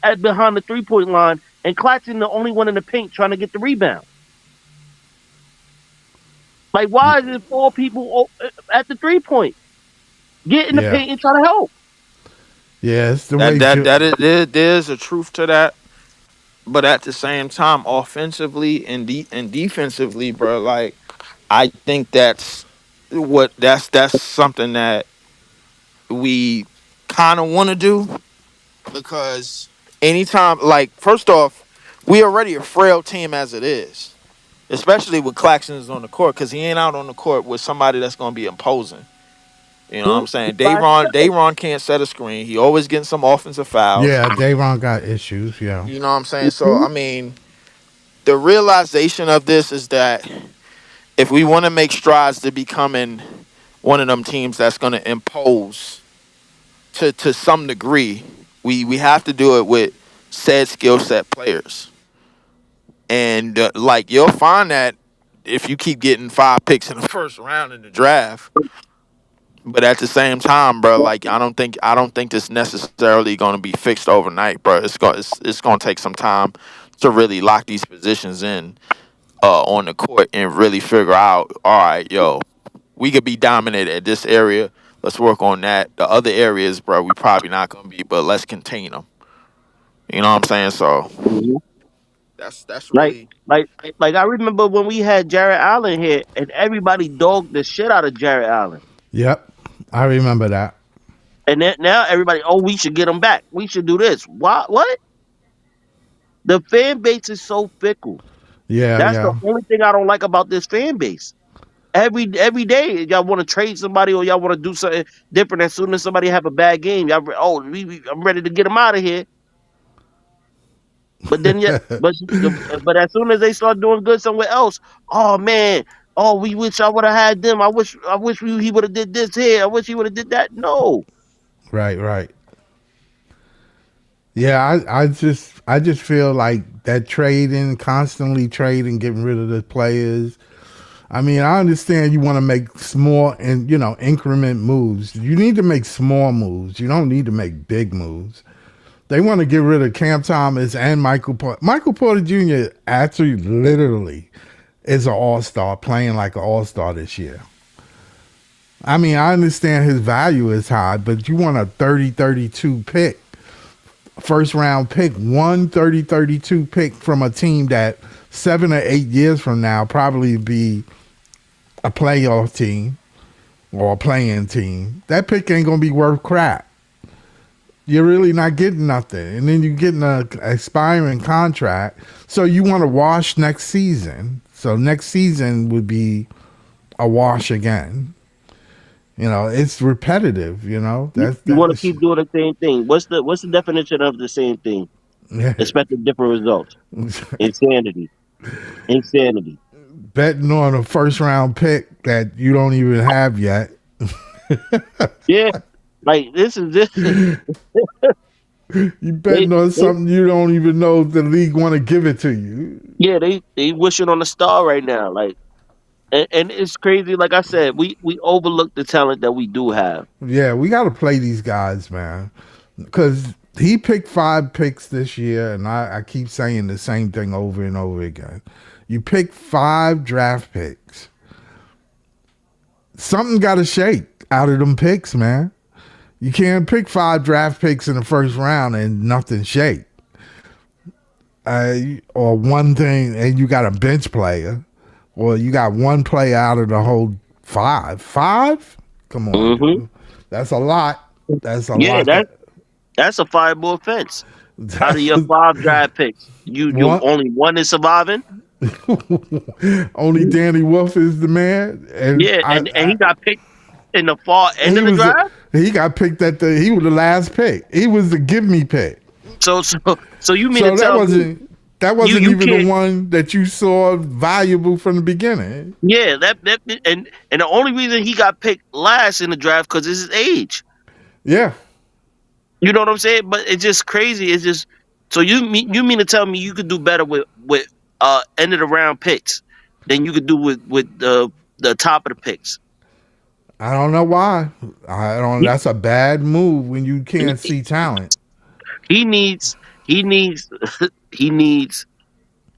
S4: at behind the 3 point line and Claxton the only one in the paint trying to get the rebound. Like why is it four people at the 3 point? Get in the
S1: Yeah,
S4: paint and try to help.
S1: yeah. It's the
S5: that
S1: way.
S5: that that is there's a truth to that, but at the same time, offensively and defensively, bro, like I think that's something that we kind of want to do because anytime, like, first off, we already a frail team as it is, especially with Claxton on the court because he ain't out on the court with somebody that's going to be imposing. You know what I'm saying?
S4: By himself.
S5: Dayron can't set a screen. He always getting some offensive fouls.
S1: Yeah, Davon got issues. Yeah,
S5: You know what I'm saying? So, I mean, the realization of this is that if we want to make strides to becoming one of them teams that's going to impose to some degree, we have to do it with said skill set players. And like you'll find that if you keep getting 5 picks in the first round in the draft, but at the same time, bro, like I don't think this necessarily going to be fixed overnight, bro. It's going to take some time to really lock these positions in on the court and really figure out, all right, yo, we could be dominant at this area. Let's work on that. The other areas, bro, we probably not going to be, but let's contain them. You know what I'm saying? So
S4: Mhm.
S5: that's
S4: Like,
S5: really
S4: like, like I remember when we had Jarrett Allen here, and everybody dogged the shit out of Jarrett Allen,
S1: yep. I remember that.
S4: and then now everybody, oh, we should get him back. We should do this. What? The fan base is so fickle.
S1: Yeah,
S4: That's the
S1: yeah.
S4: only thing I don't like about this fan base. Every day, y'all want to trade somebody or y'all want to do something different. As soon as somebody have a bad game, I'm ready to get them out of here. But then, yeah, but as soon as they start doing good somewhere else, oh man, oh we wish I would have had them. He would have did this here. I wish he would have did that. No,
S1: Right, right. Yeah, I just feel like that trading, constantly trading, getting rid of the players. I mean, I understand you want to make small and increment moves. You need to make small moves. You don't need to make big moves. They want to get rid of Cam Thomas and Michael Porter. Michael Porter Jr. actually, literally, is an all-star, playing like an all-star this year. I mean, I understand his value is high, but you want a 30-32 pick, first round pick, 130-32 pick from a team that 7 or 8 years from now probably be a playoff team or a playing team. That pick ain't gonna be worth crap. You're really not getting nothing, and then you're getting a expiring contract. So you want to wash next season. So next season would be a wash again. It's repetitive.
S4: you want to keep doing the same thing. What's the definition of the same thing? Expecting different results. Insanity. Insanity.
S1: betting on a first round pick that you don't even have yet.
S4: Yeah, like this is
S1: You
S4: They,
S1: betting on
S4: they
S1: something you don't even know if the league want to give it to you.
S4: yeah, they wishing on a star right now. Like, and it's crazy. Like I said, we overlook the talent that we do have.
S1: Yeah, we got to play these guys, man. Because he picked 5 picks this year, and I keep saying the same thing over and over again. You pick 5 draft picks. Something got to shake out of them picks, man. You can't pick 5 draft picks in the first round and nothing shake. Or one thing, and you got a bench player, or you got one player out of the whole 5. 5? Come on,
S4: Hmm.
S1: dude. That's a lot. That's a
S4: Yeah,
S1: lot.
S4: that's a fireable offense. Out of
S1: That's
S4: your 5 draft picks, you
S1: one.
S4: only one is surviving.
S1: Only Danny Wolf is the man, and
S4: Yeah, and he got picked in the far end
S1: he
S4: of the
S1: was
S4: draft.
S1: he got picked he was the last pick. He was the give me pick.
S4: So you mean to
S1: So that
S4: tell me
S1: wasn't
S4: you
S1: even the
S4: can't?
S1: one that you saw valuable from the beginning.
S4: Yeah, that and the only reason he got picked last in the draft because it's his age.
S1: Yeah,
S4: You know what I'm saying? But it's just crazy. It's just so you mean to tell me you could do better with end of the round picks than you could do with the top of the picks.
S1: I don't know why. I don't.
S4: He,
S1: That's a bad move when you can't
S4: he
S1: see talent.
S4: he needs he needs he needs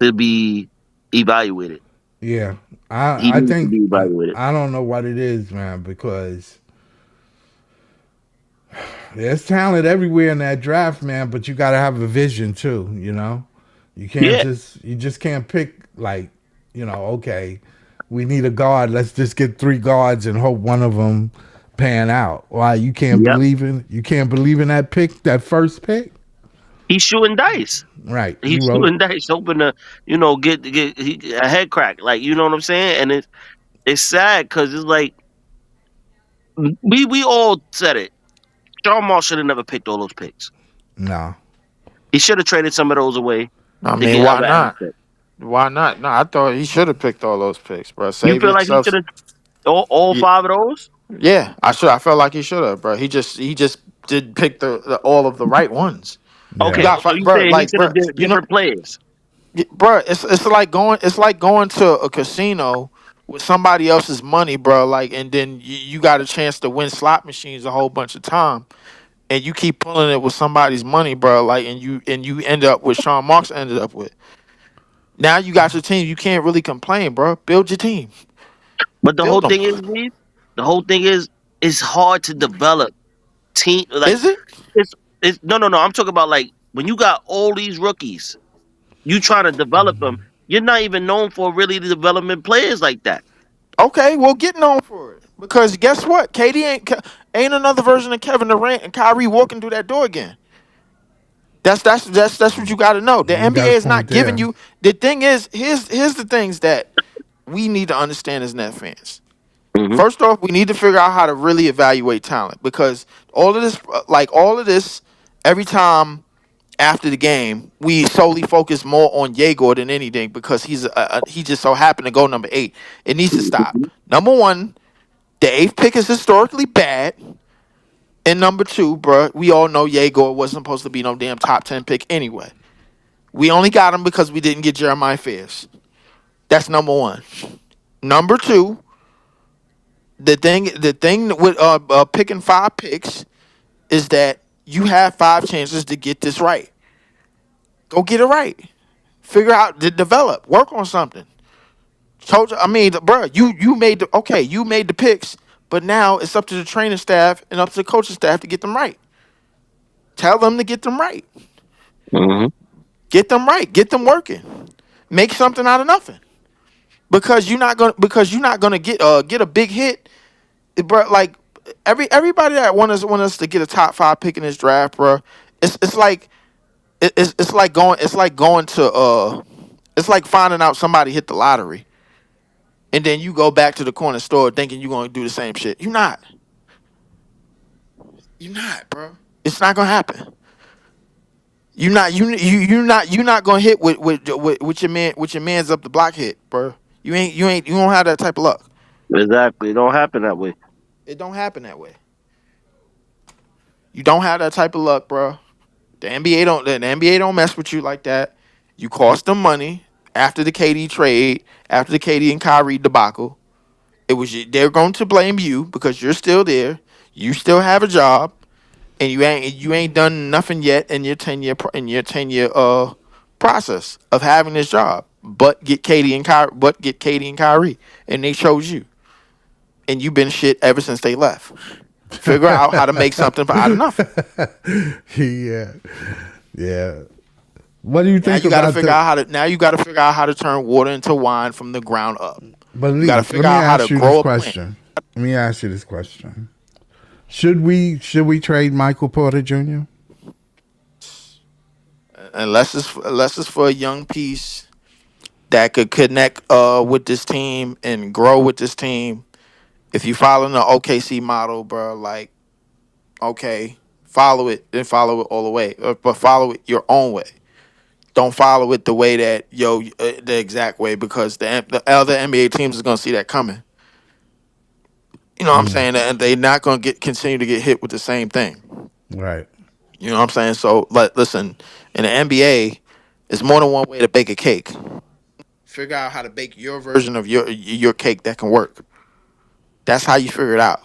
S4: to be evaluated.
S1: Yeah,
S4: He
S1: I
S4: needs to
S1: think
S4: be evaluated.
S1: I don't know what it is, man, because there's talent everywhere in that draft, man. But you got to have a vision too.
S4: Yeah,
S1: You just can't pick like, okay, we need a guard. Let's just get 3 guards and hope one of them pan out. Why
S4: yep.
S1: you can't believe in that pick, that first pick,
S4: He's shooting dice.
S1: right?
S4: He's shooting dice, hoping to get a head crack. Like you know what I'm saying? And it's sad because it's like we all said it. John Moss should have never picked all those picks.
S1: No,
S4: He should have traded some of those away
S5: I
S4: to
S5: mean,
S4: get
S5: why
S4: other
S5: not?
S4: assets.
S5: Why not? No, I thought he should have picked all those picks, bro.
S4: You
S5: Save
S4: feel like he
S5: yourself.
S4: should have all
S5: Yeah,
S4: 5 of those?
S5: yeah, I should. I felt like he should have, bro. He just did pick the all of the right ones. You
S1: yeah,
S4: Okay,
S5: got
S4: so you
S5: bro,
S4: saying he
S5: like
S4: should have
S5: bro,
S4: did different players?
S5: bro. It's like going to a casino with somebody else's money, bro. Like, and then you got a chance to win slot machines a whole bunch of time, and you keep pulling it with somebody's money, bro. Like, and you end up with Sean Marks ended up with. Now you got your team. You can't really complain, bro. Build your team.
S4: But the whole
S5: Build them.
S4: thing is, Reed, the whole thing is, it's hard to develop team. Like
S5: Is it?
S4: it's no. I'm talking about like when you got all these rookies, you trying to develop them. You're not even known for really the development players like that.
S5: Okay, well, get known for it. Because guess what? KD ain't another version of Kevin Durant and Kyrie walking through that door again. That's what you got to know. The
S1: you got
S5: NBA
S1: a
S5: is
S1: point
S5: not giving
S1: there.
S5: you. The thing is, here's the things that we need to understand as net fans.
S4: Hmm.
S5: First off, we need to figure out how to really evaluate talent because all of this, every time after the game, we solely focus more on Egor than anything because he just so happened to go number 8. It needs to stop. Number one, the 8th pick is historically bad. And number 2, bruh, we all know Egor wasn't supposed to be no damn top 10 pick anyway. We only got him because we didn't get Jeremiah Fairs. That's number 1. Number 2, the thing with picking 5 picks is that you have 5 chances to get this right. Go get it right. Figure out to develop. Work on something. Told you, I mean, bro, you made the picks, but now it's up to the training staff and up to the coaching staff to get them right. Tell them to get them right.
S4: Hmm.
S5: Get them right. Get them working. Make something out of nothing. Because you're not gonna get a big hit, bro. Like everybody that want us to get a top 5 pick in this draft, bro. It's like it's like going to it's like finding out somebody hit the lottery and then you go back to the corner store thinking you're gonna do the same shit. You're not. You're not, bro. It's not gonna happen. You're not gonna hit with your man's up the block hit, bro. You don't have that type of luck.
S4: Exactly. It don't happen that way.
S5: It don't happen that way. You don't have that type of luck, bro. The NBA don't mess with you like that. You cost them money after the KD trade, after the KD and Kyrie debacle. They're going to blame you because you're still there. You still have a job, and you ain't done nothing yet in your 10-year process of having this job. But get Katie and Kyrie, and they chose you, and you've been shit ever since they left. Figure out how to make something out of nothing.
S1: Yeah, yeah. What do you
S5: Now
S1: think
S5: you got to
S1: about
S5: figure
S1: the?
S5: out how to. Now you got to figure out how to turn water into wine from the ground up.
S1: But
S5: You got to
S1: Lee, let
S5: figure
S1: me
S5: out how to
S1: ask you this
S5: grow a plant.
S1: question. Let me ask you this question. Should we trade Michael Porter Jr.?
S5: Unless it's for a young piece that could connect with this team and grow with this team. If you follow the OKC model, bro, like okay, follow it and follow it all the way, but follow it your own way. Don't follow it the way that the exact way because the other NBA teams is gonna see that coming. You know what I'm saying? And they not gonna continue to get hit with the same thing.
S1: Right.
S5: You know what I'm saying? So listen, in the NBA, it's more than one way to bake a cake. Figure out how to bake your version of your cake that can work. That's how you figure it out.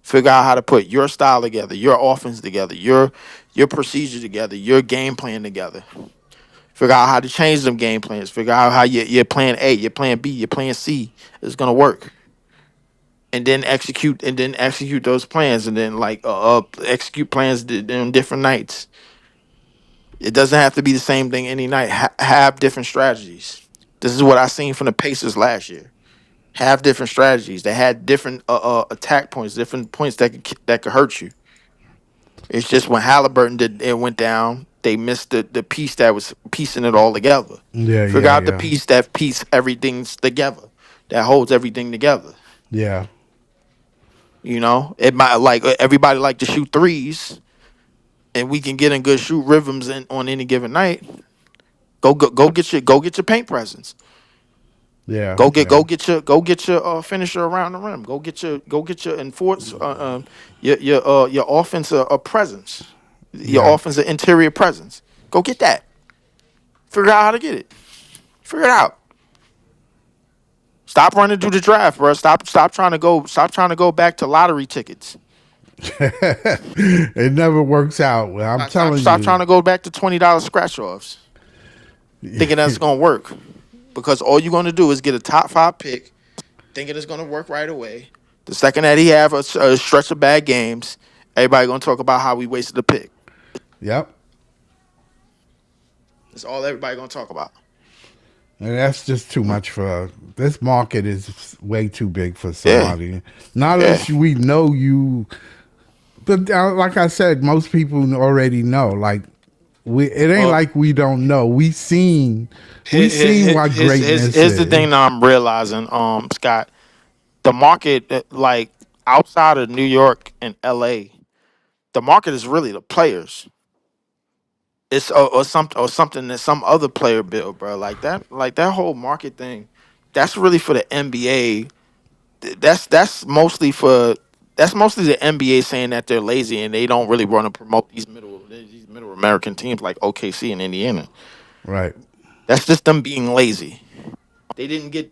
S5: Figure out how to put your style together, your offense together, your procedure together, your game plan together. Figure out how to change them game plans. Figure out how your plan A, your plan B, your plan C is gonna work, and then execute those plans, and then execute plans on different nights. It doesn't have to be the same thing any night. Have different strategies. This is what I seen from the Pacers last year. Have different strategies. They had different attack points, different points that could hurt you. It's just when Halliburton went down, they missed the piece that was piecing it all together.
S1: Yeah,
S5: Figure
S1: yeah,
S5: out the
S1: yeah,
S5: piece that piece everything's together, that holds everything together.
S1: yeah,
S5: It might like everybody like to shoot threes, and we can get in good shoot rhythms on any given night. Go get your paint presence.
S1: yeah,
S5: Go get
S1: yeah,
S5: go get your go get your finisher around the rim. Go get your enforce your offensive presence, your
S1: yeah.
S5: offensive interior presence. Go get that. Figure out how to get it. Figure it out. Stop running through the draft, bro. Stop trying to go. Stop trying to go back to lottery tickets.
S1: It never works out. Well, I'm telling
S5: Stop trying
S1: you.
S5: to go back to $20 scratch offs, thinking that's gonna work. Because all you're gonna do is get a top 5 pick, thinking it's gonna work right away. The second that he have a stretch of bad games, everybody gonna talk about how we wasted the pick.
S1: Yep.
S5: That's all everybody gonna talk about.
S1: And that's just too much for this market is way too big for
S5: Yeah,
S1: somebody. Not
S5: yeah.
S1: unless we know you. But like I said, most people already know. Like it ain't
S5: Well,
S1: like we don't know. We seen what greatness
S5: here's the thing
S1: is.
S5: that I'm realizing, Scott. The market, like outside of New York and LA, the market is really the players. It's or something that some other player built, bro. Like that whole market thing. That's really for the NBA. That's mostly the NBA saying that they're lazy and they don't really want to promote these middle American teams like OKC and Indiana.
S1: Right.
S5: That's just them being lazy. They didn't get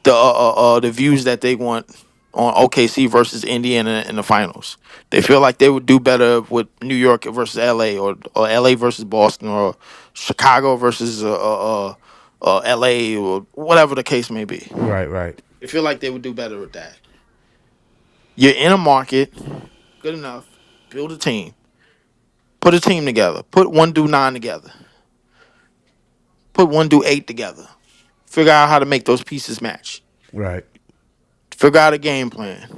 S5: the views that they want on OKC versus Indiana in the finals. They feel like they would do better with New York versus LA, or LA versus Boston, or Chicago versus LA, or whatever the case may be.
S1: Right. Right.
S5: They feel like they would do better with that. You're in a market, good enough. Build a team. Put a team together. Put 1 do 9 together. Put 1 do 8 together. Figure out how to make those pieces match.
S1: Right.
S5: Figure out a game plan.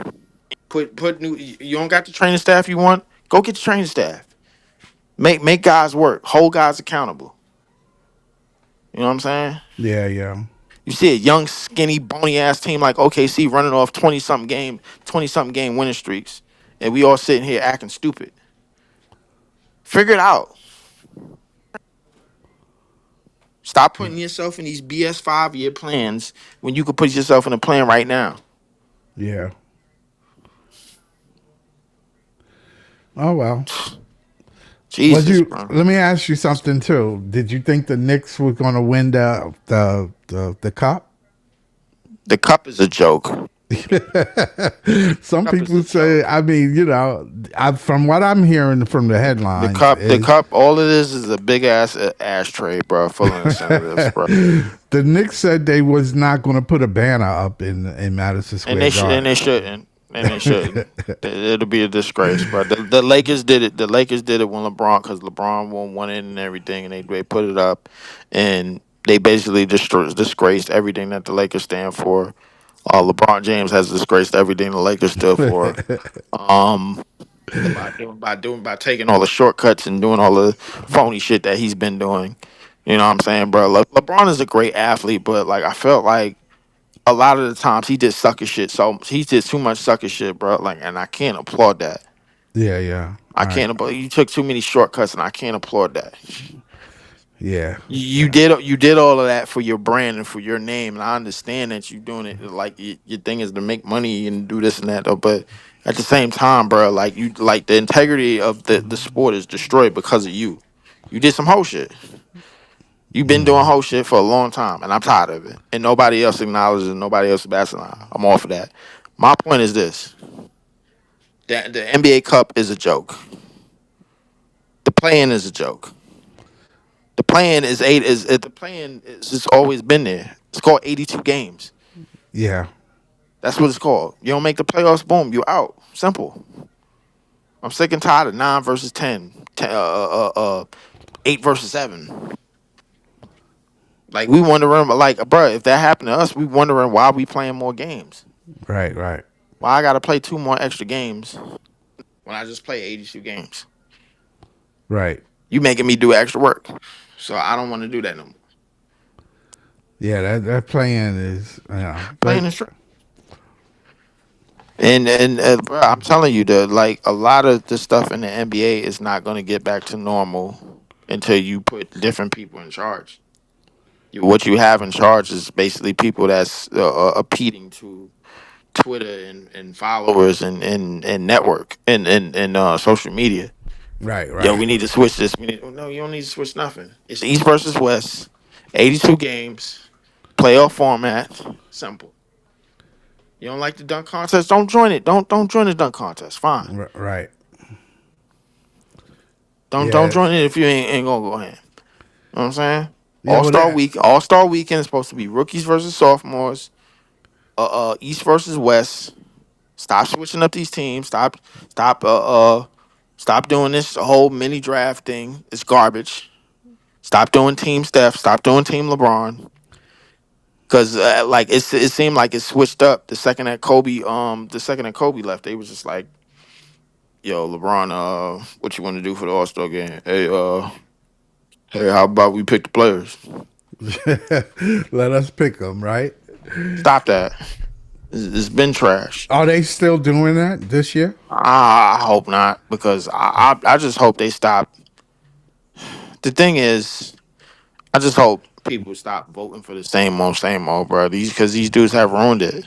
S5: Put new. You don't got the training staff you want. Go get the training staff. Make guys work. Hold guys accountable. You know what I'm saying?
S1: Yeah. Yeah.
S5: You see a young, skinny, bony ass team like OKC running off 20 something game winning streaks, and we all sitting here acting stupid. Figure it out. Stop putting yourself in these BS 5-year plans when you could put yourself in a plan right now.
S1: Yeah. Oh well. Was
S5: Jesus,
S1: you?
S5: bro.
S1: Let me ask you something too. Did you think the Knicks were going to win the cup?
S5: The cup is a joke.
S1: Some
S5: Cup is a
S1: people say.
S5: joke.
S1: I mean, from what I'm hearing from the headlines
S5: The
S1: is
S5: cup. All it is a big ass ashtray, bro, full of incentives, bro.
S1: the Knicks said they was not going to put a banner up in Madison Square
S5: And
S1: Garden.
S5: they shouldn't. And they shouldn't. It'll be a disgrace, bro. The Lakers did it. The Lakers did it when because LeBron won it and everything, and they put it up, and they basically disgraced everything that the Lakers stand for. LeBron James has disgraced everything the Lakers stood for. Um, by taking all the shortcuts and doing all the phony shit that he's been doing. You know what I'm saying, bro? LeBron is a great athlete, but like I felt like a lot of the times he did sucker shit. So he did too much sucker shit, bro. Like, and I can't applaud that.
S1: Yeah, yeah.
S5: I
S1: All right.
S5: can't. You took too many shortcuts, and I can't applaud that.
S1: Yeah,
S5: You
S1: yeah,
S5: did all of that for your brand and for your name, and I understand that you doing it. Like your thing is to make money and do this and that, though. But at the same time, bro, like the integrity of the sport is destroyed because of you. You did some whole shit. You've been doing whole shit for a long time, and I'm tired of it. And nobody else acknowledges it. Nobody else is bashing it. I'm off of that. My point is this: that the NBA Cup is a joke. The play-in is a joke. The play-in is eight. The play-in is just always been there. It's called 82 games.
S1: yeah.
S5: That's what it's called. You don't make the playoffs, boom, you're out. Simple. I'm sick and tired of 9 versus 8 versus 7. Like we wondering, like, bro, if that happened to us, we wondering why we playing more games.
S1: Right, right,
S5: Why I gotta play 2 more extra games when I just play 82 games?
S1: right.
S5: You making me do extra work, so I don't want to do that no more.
S1: Yeah, that playing is, but
S5: Playing is true. And bro, I'm telling you, like a lot of the stuff in the NBA is not going to get back to normal until you put different people in charge. What you have in charge is basically people that's appealing to Twitter and followers and network and social media.
S1: right,
S5: Yo,
S1: right,
S5: we need to switch this. No, you don't need to switch nothing. It's East versus West, 82 games, playoff format, simple. You don't like the dunk contest? Don't join it. Don't join the dunk contest. Fine.
S1: right.
S5: Don't
S1: Yeah,
S5: join it if you ain't gonna go ahead. You know what I'm saying?
S1: yeah. Well, that,
S5: All Star Weekend is supposed to be rookies versus sophomores. East versus West. Stop switching up these teams. Stop. Stop doing this whole mini draft thing. It's garbage. Stop doing Team Steph. Stop doing Team LeBron. Cause like it seemed like it switched up the second that Kobe left. They was just like, yo, LeBron, what you want to do for the All Star game? Hey, how about we pick the players?
S1: let us pick them. Right?
S5: Stop that. It's been trash.
S1: Are they still doing that this year?
S5: I hope not because I just hope they stop. The thing is, I just hope people stop voting for the same old, bro. Because these dudes have ruined it.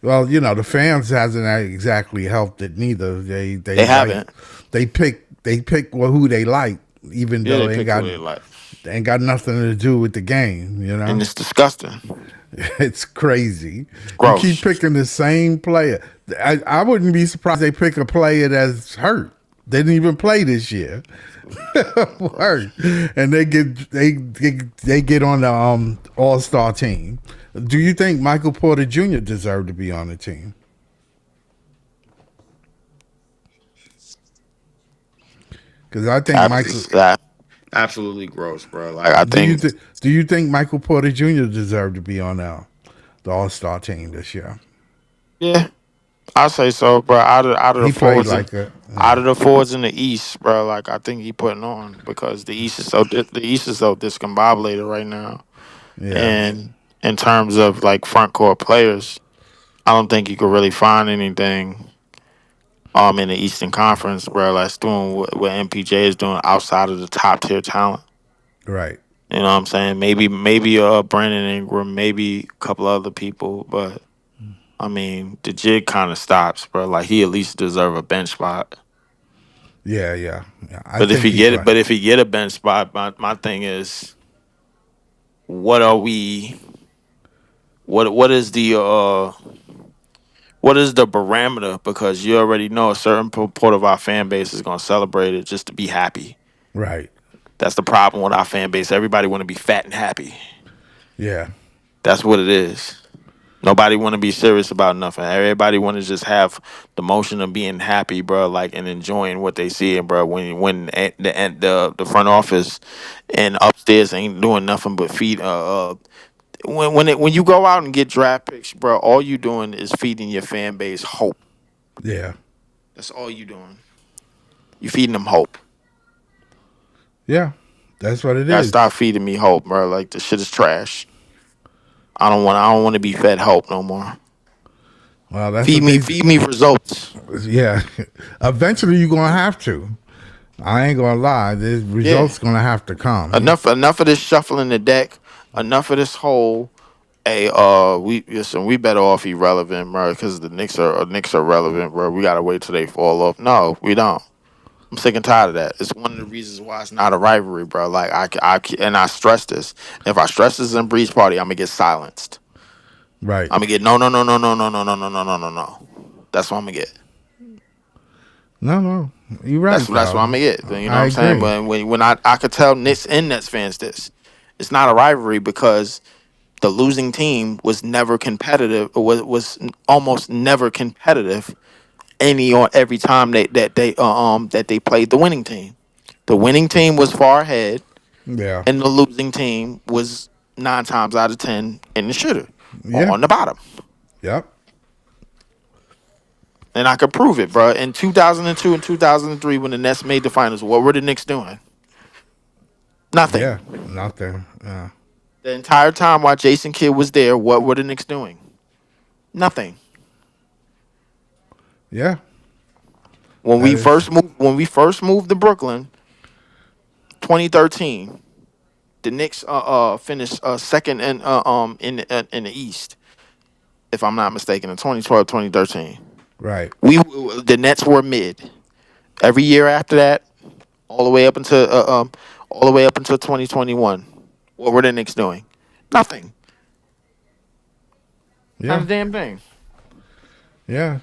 S1: Well, the fans hasn't exactly helped it neither. They
S5: They
S1: like
S5: haven't.
S1: they pick who they like, even
S5: Yeah,
S1: though
S5: they
S1: it
S5: pick who they like,
S1: ain't got nothing to do with the game.
S5: and it's disgusting.
S1: It's crazy.
S5: It's
S1: You keep
S5: gross.
S1: picking the same player. I wouldn't be surprised they pick a player that's hurt. Didn't even play this year. Hurt. And they get on the All-Star team. Do you think Michael Porter Jr. deserved to be on the team? Because I think Michael.
S5: Absolutely gross, bro. Like I
S1: Do you
S5: think,
S1: th- do you think Michael Porter Jr. deserved to be on the All-Star team this year?
S5: yeah, I say so, bro.
S1: He played like a.
S5: out of the forwards in the East, bro. Like I think he putting on because the East is so discombobulated right now,
S1: Yeah.
S5: and in terms of like front court players, I don't think you could really find anything in the Eastern Conference, bro. That's doing what MPJ is doing outside of the top tier talent.
S1: Right.
S5: You know what I'm saying? Maybe Brandon Ingram, maybe a couple other people, but I mean the jig kind of stops, bro. Like he at least deserve a bench spot.
S1: Yeah. I
S5: But if
S1: think
S5: he
S1: he's
S5: get it,
S1: right.
S5: but if he get a bench spot, my thing is, what are we? What is the barometer? Because you already know a certain part of our fan base is gonna celebrate it just to be happy.
S1: Right.
S5: That's the problem with our fan base. Everybody want to be fat and happy.
S1: Yeah.
S5: That's what it is. Nobody want to be serious about nothing. Everybody want to just have the motion of being happy, bro, like and enjoying what they see, bro. The front office and upstairs ain't doing nothing but feed. When you go out and get draft picks, bro, all you doing is feeding your fan base hope.
S1: Yeah.
S5: That's all you doing. You feeding them hope.
S1: Yeah. That's what it
S5: Gotta
S1: is.
S5: stop feeding me hope, bro. Like the shit is trash. I don't want to be fed hope no more.
S1: Well, that's
S5: Feed
S1: what
S5: me,
S1: they.
S5: feed me results.
S1: Yeah. Eventually, you're gonna have to. I ain't gonna lie. The
S5: Yeah.
S1: results gonna have to come.
S5: Enough of this shuffling the deck. Enough of this whole. Hey, we better off irrelevant, bro, because the Knicks are relevant, bro. We gotta wait till they fall off. No, we don't. I'm sick and tired of that. It's one of the reasons why it's not a rivalry, bro. Like and I stress this. If I stress this in Breeze Party, I'm gonna get silenced.
S1: Right.
S5: I'm gonna get no, no, no, no, no, no, no, no, no, no, no, no, no. That's what I'm gonna get.
S1: No. You're
S5: That's
S1: right
S5: that's what
S1: though.
S5: I'm gonna get. You know what
S1: I
S5: I'm saying?
S1: agree.
S5: But when I could tell Knicks and Nets fans this, it's not a rivalry because the losing team was never competitive. Or was almost never competitive any or every time that they played the winning team. The winning team was far ahead,
S1: Yeah.
S5: and the losing team was 9 times out of 10 in the shitter or
S1: Yeah.
S5: on the bottom.
S1: Yep.
S5: And I could prove it, bro. In 2002 and 2003, when the Nets made the finals, what were the Knicks doing? Nothing.
S1: Yeah. Nothing. Yeah.
S5: The entire time while Jason Kidd was there, what were the Knicks doing? Nothing.
S1: Yeah.
S5: When
S1: That
S5: we
S1: is.
S5: first moved to Brooklyn, 2013, the Knicks finished second in the East, if I'm not mistaken, in 2012, 2013.
S1: Right.
S5: The Nets were mid. Every year after that, all the way up until 2021. What were the Knicks doing? Nothing. Not a
S1: Yeah.
S5: damn thing.
S1: Yeah.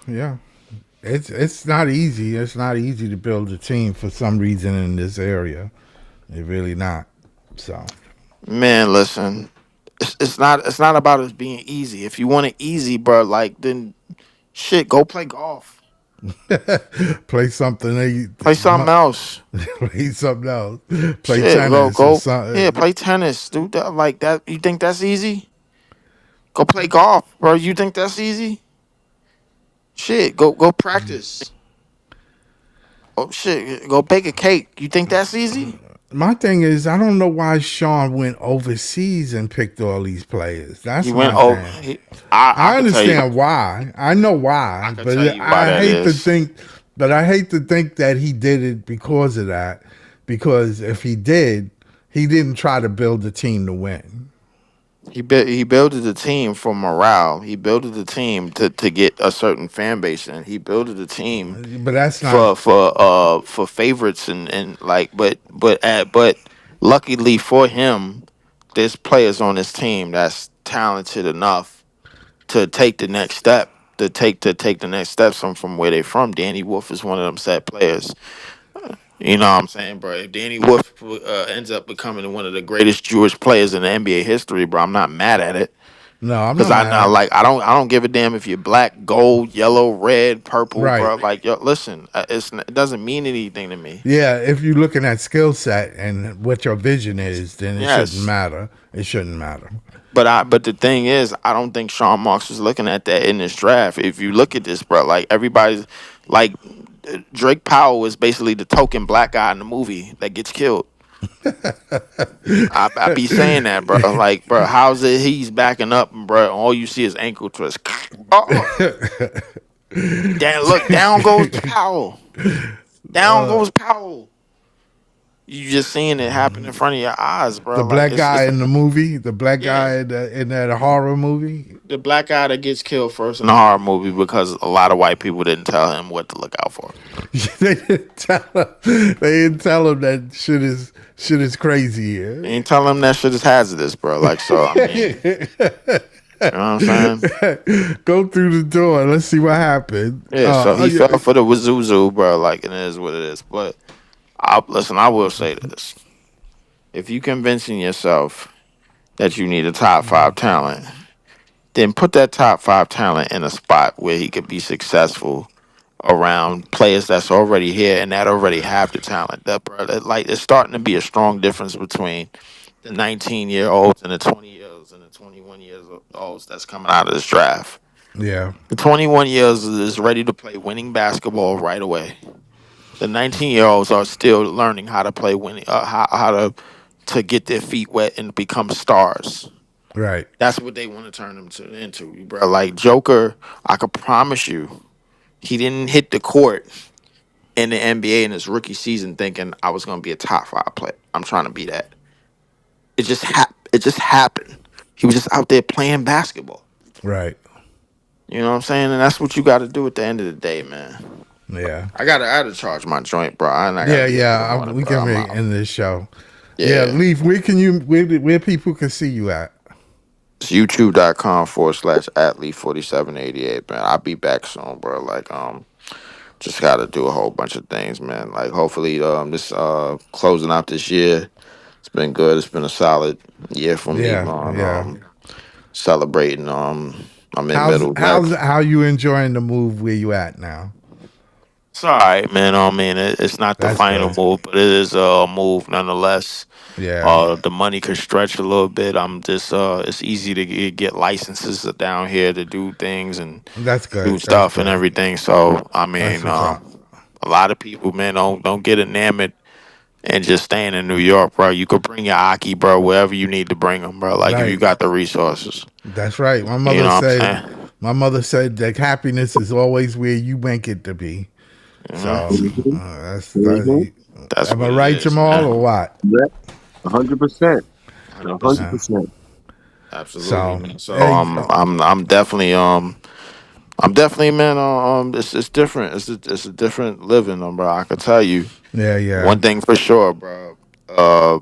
S1: It's not easy. It's not easy to build a team for some reason in this area. It's really not. So.
S5: Man, listen. It's not about it being easy. If you want it easy, bro, like then shit, go play golf.
S1: Play something.
S5: Play something else.
S1: Play something else. Play
S5: Shit,
S1: tennis or
S5: go. Yeah,
S1: something.
S5: play tennis, dude. That, like that. You think that's easy? Go play golf, bro. You think that's easy? Shit, go practice. Oh shit, go bake a cake. You think that's easy?
S1: My thing is, I don't know why Sean went overseas and picked all these players.
S5: He
S1: That's
S5: went
S1: my
S5: over.
S1: thing.
S5: I
S1: I
S5: could tell you.
S1: understand why. I know
S5: I
S1: why,
S5: could
S1: but
S5: tell you why that is.
S1: I hate to think that he did it because of that. Because if he did, he didn't try to build a team to win.
S5: He built the team for morale. He built the team to get a certain fan base, and he built the team
S1: But that's not
S5: for favorites and like but luckily for him, there's players on his team that's talented enough to take the next step. To take the next steps from where they from. Danny Wolf is one of them set players. You know what I'm saying, bro? If Danny Wolf ends up becoming one of the greatest Jewish players in the NBA history, bro, I'm not mad at it.
S1: no. I'm
S5: Cause
S1: not
S5: I
S1: mad
S5: know,
S1: at it.
S5: like, I don't give a damn if you're black, gold, yellow, red, purple,
S1: Right.
S5: bro. Like, yo, listen, it doesn't mean anything to me.
S1: Yeah, if you're looking at skill set and what your vision is, then it shouldn't
S5: Yes,
S1: matter. It shouldn't matter.
S5: but the thing is, I don't think Sean Marks was looking at that in this draft. If you look at this, bro, like everybody's like Drake Powell is basically the token black guy in the movie that gets killed. I be saying that, bro. Like, bro, how's it? He's backing up, bro. All you see is ankle twist. Oh, damn! Look, down goes Powell. Down goes Powell. You just seeing it happen in front of your eyes,
S1: The
S5: bro. Like
S1: black
S5: it's
S1: guy in the movie, the black
S5: yeah,
S1: guy in that horror movie.
S5: the black guy that gets killed first in a horror movie because a lot of white people didn't tell him what to look out for.
S1: They didn't tell him. They didn't tell him that shit is crazy
S5: They
S1: here.
S5: ain't tell him that shit is hazardous, bro. Like, so I mean, you know what I'm saying?
S1: Go through the door. Let's see what happened.
S5: Yeah, so he
S1: Yeah,
S5: fell for the Wazuzu, bro. Like, it is what it is. But listen, I will say this: if you convincing yourself that you need a top five talent, then put that top five talent in a spot where he could be successful around players that's already here and that already have the talent. That, bro, like it's starting to be a strong difference between the 19-year-olds and the 20 years and the 21 years olds that's coming out of this draft.
S1: yeah,
S5: The 21 years is ready to play winning basketball right away. The 19-year-olds are still learning how to play winning, how to get their feet wet and become stars.
S1: right,
S5: That's what they want to turn them into, bro. Like Joker, I could promise you, he didn't hit the court in the NBA in his rookie season thinking I was going to be a top five player. I'm trying to be that. It just happened. He was just out there playing basketball.
S1: right.
S5: You know what I'm saying? And that's what you got to do at the end of the day, man.
S1: Yeah,
S5: I gotta charge my joint, bro. And I gotta
S1: yeah,
S5: be up in the
S1: yeah.
S5: morning,
S1: We
S5: bro.
S1: can
S5: I'm
S1: make
S5: out.
S1: end this show. Yeah,
S5: Yeah.
S1: Leaf. Where people can see you at?
S5: It's youtube.com/athlete4788, man. I'll be back soon, bro. Like, just gotta do a whole bunch of things, man. Like, hopefully, this closing out this year. It's been good. It's been a solid year for me,
S1: Yeah,
S5: man.
S1: yeah.
S5: Celebrating. I'm in
S1: How's
S5: middle.
S1: how's how you enjoying the move where you at now?
S5: It's all right, man. I mean, it's not the
S1: That's
S5: final
S1: good.
S5: move, but it is a move nonetheless.
S1: Yeah,
S5: The money could stretch a little bit. I'm just it's easy to get licenses down here to do things and
S1: that's
S5: do
S1: good. That's
S5: stuff and
S1: good.
S5: everything. So I
S1: That's
S5: mean,
S1: what's up.
S5: a lot of people, man, don't get enamored and just staying in New York, bro. You could bring your Aki, bro, wherever you need to bring them, bro. Like if you
S1: Right.
S5: got the resources,
S1: That's right. My
S5: you
S1: mother
S5: know what
S1: said.
S5: I'm saying?
S1: My mother said that happiness is always where you make it to be. So
S5: hmm
S3: Mm-hmm.
S1: that's.
S3: Mm-hmm.
S5: That's
S1: Am I
S5: what it
S1: right,
S5: is,
S1: Jamal, or
S5: man.
S1: what?
S3: Yeah. 100%.
S5: 100%.
S3: 100%.
S5: Absolutely,
S1: So,
S5: man. So
S1: hey,
S5: I'm definitely, man. It's different. It's a different living, bro. I can tell you
S1: yeah, yeah,
S5: one thing for sure, bro. Uh,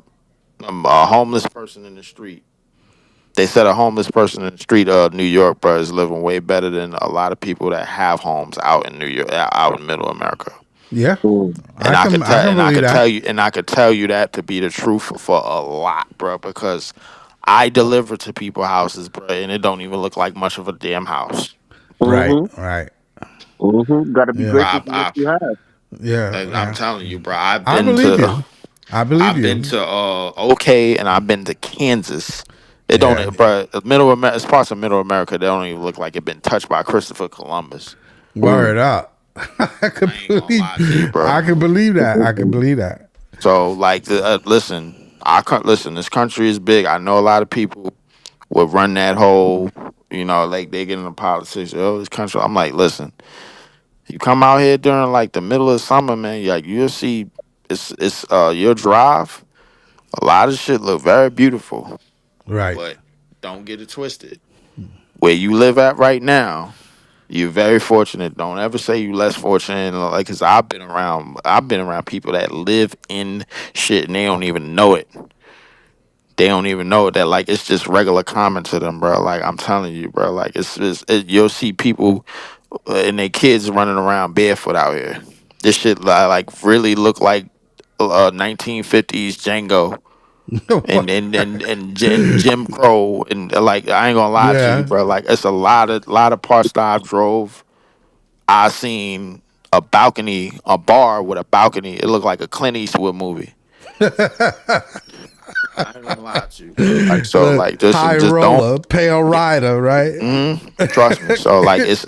S5: a homeless person in the street. They said a homeless person in the street of New York, bro, is living way better than a lot of people that have homes out in New York, out in Middle America.
S1: yeah.
S3: Mm.
S5: And I could
S1: I
S5: tell,
S1: can believe that.
S5: and I could tell you that to be the truth for a lot, bro, because I deliver to people houses, bro, and it don't even look like much of a damn house.
S1: Right,
S3: Mm-hmm.
S1: right.
S3: Mm-hmm. Got to be
S1: Yeah,
S5: Bro,
S3: grateful for what you have.
S1: yeah,
S5: I'm
S1: yeah.
S5: telling you, bro.
S1: I believe you. I believe
S5: I've been
S1: you.
S5: to OK, and I've been to Kansas. It
S1: Yeah.
S5: don't, bro. Middle America, it's parts of Middle America that don't even look like it been touched by Christopher Columbus.
S3: Mm.
S1: Word up. I could
S5: I ain't gonna
S1: believe.
S5: lie to you, bro.
S1: I can believe that. I can believe that.
S5: So, like, listen, I can't listen. This country is big. I know a lot of people would run that whole, like they get into politics. Oh, this country. I'm like, listen, you come out here during like the middle of summer, man. Like you'll see, it's your drive. A lot of shit look very beautiful,
S1: Right.
S5: but don't get it twisted. Where you live at right now, you're very fortunate. Don't ever say you less fortunate. Like, cause I've been around people that live in shit and they don't even know it. They don't even know that. Like, it's just regular common to them, bro. Like, I'm telling you, bro. Like, you'll see people and their kids running around barefoot out here. This shit like really look like 1950s Django and Jim Crow and like I ain't gonna lie to you,
S1: Yeah.
S5: bro. Like it's a lot of parts that I drove. I seen a bar with a balcony. It looked like a Clint Eastwood movie. I ain't gonna lie to you, bro. Like so,
S1: Look,
S5: like
S1: high
S5: just don't.
S1: roller, pale rider, right?
S5: Trust me. So like it's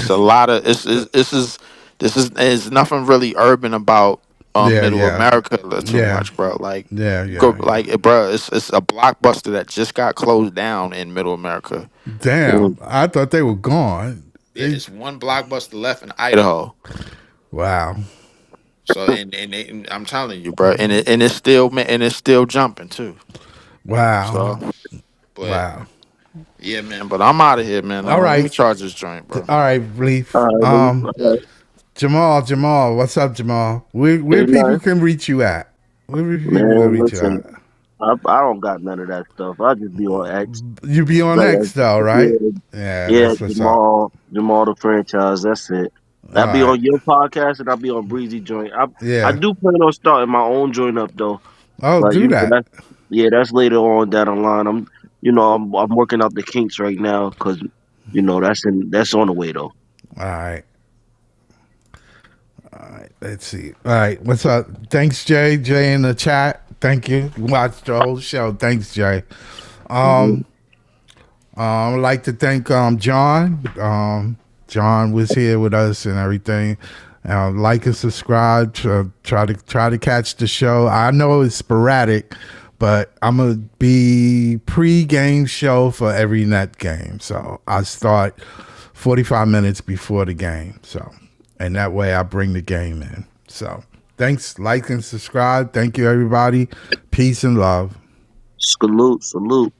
S5: a lot of this is there's nothing really urban about
S1: Yeah,
S5: Middle
S1: yeah,
S5: America too
S1: yeah,
S5: much, bro. Like
S1: yeah,
S5: you go
S1: yeah, yeah.
S5: like bro, it's a blockbuster that just got closed down in Middle America.
S1: Damn,
S3: Mm.
S1: I thought they were gone.
S5: Yeah, it's one blockbuster left in Idaho.
S1: Wow,
S5: So and I'm telling you, bro, and it's still jumping too.
S1: wow,
S5: So, but
S1: wow.
S5: Yeah, man. But I'm out of here, man.
S1: All
S5: Let me
S1: right.
S5: charge this joint, bro.
S1: All right,
S3: All
S1: Leaf.
S3: right, all right.
S1: Jamal, what's up, Jamal? Where
S3: Hey,
S1: people
S3: man,
S1: can reach you at? Where people can
S3: man,
S1: reach you
S3: listen,
S1: at?
S3: I don't got none of that stuff. I just be on X.
S1: You be on
S3: Like,
S1: X though, right?
S3: yeah,
S1: Yeah,
S3: yeah,
S1: that's what's up.
S3: Jamal the franchise. That's it.
S1: All
S3: I be
S1: right.
S3: on your podcast and I be on Breezy Joint. I
S1: Yeah.
S3: do plan on starting my own joint up though,
S1: Oh,
S3: but
S1: do that.
S3: that's later on down the line. I'm working out the kinks right now because that's on the way though.
S1: All right. All right. Let's see. All right. What's up? Thanks, Jay. Jay in the chat. Thank you. Watched the whole show. Thanks, Jay.
S3: Hmm.
S1: Um, I'd like to thank John. John was here with us and everything. Like and subscribe. Try to catch the show. I know it's sporadic, but I'm gonna be pre-game show for every net game. So I start 45 minutes before the game. So, and that way I bring the game in. So thanks. Like and subscribe. Thank you, everybody. Peace and love.
S3: Salute, salute.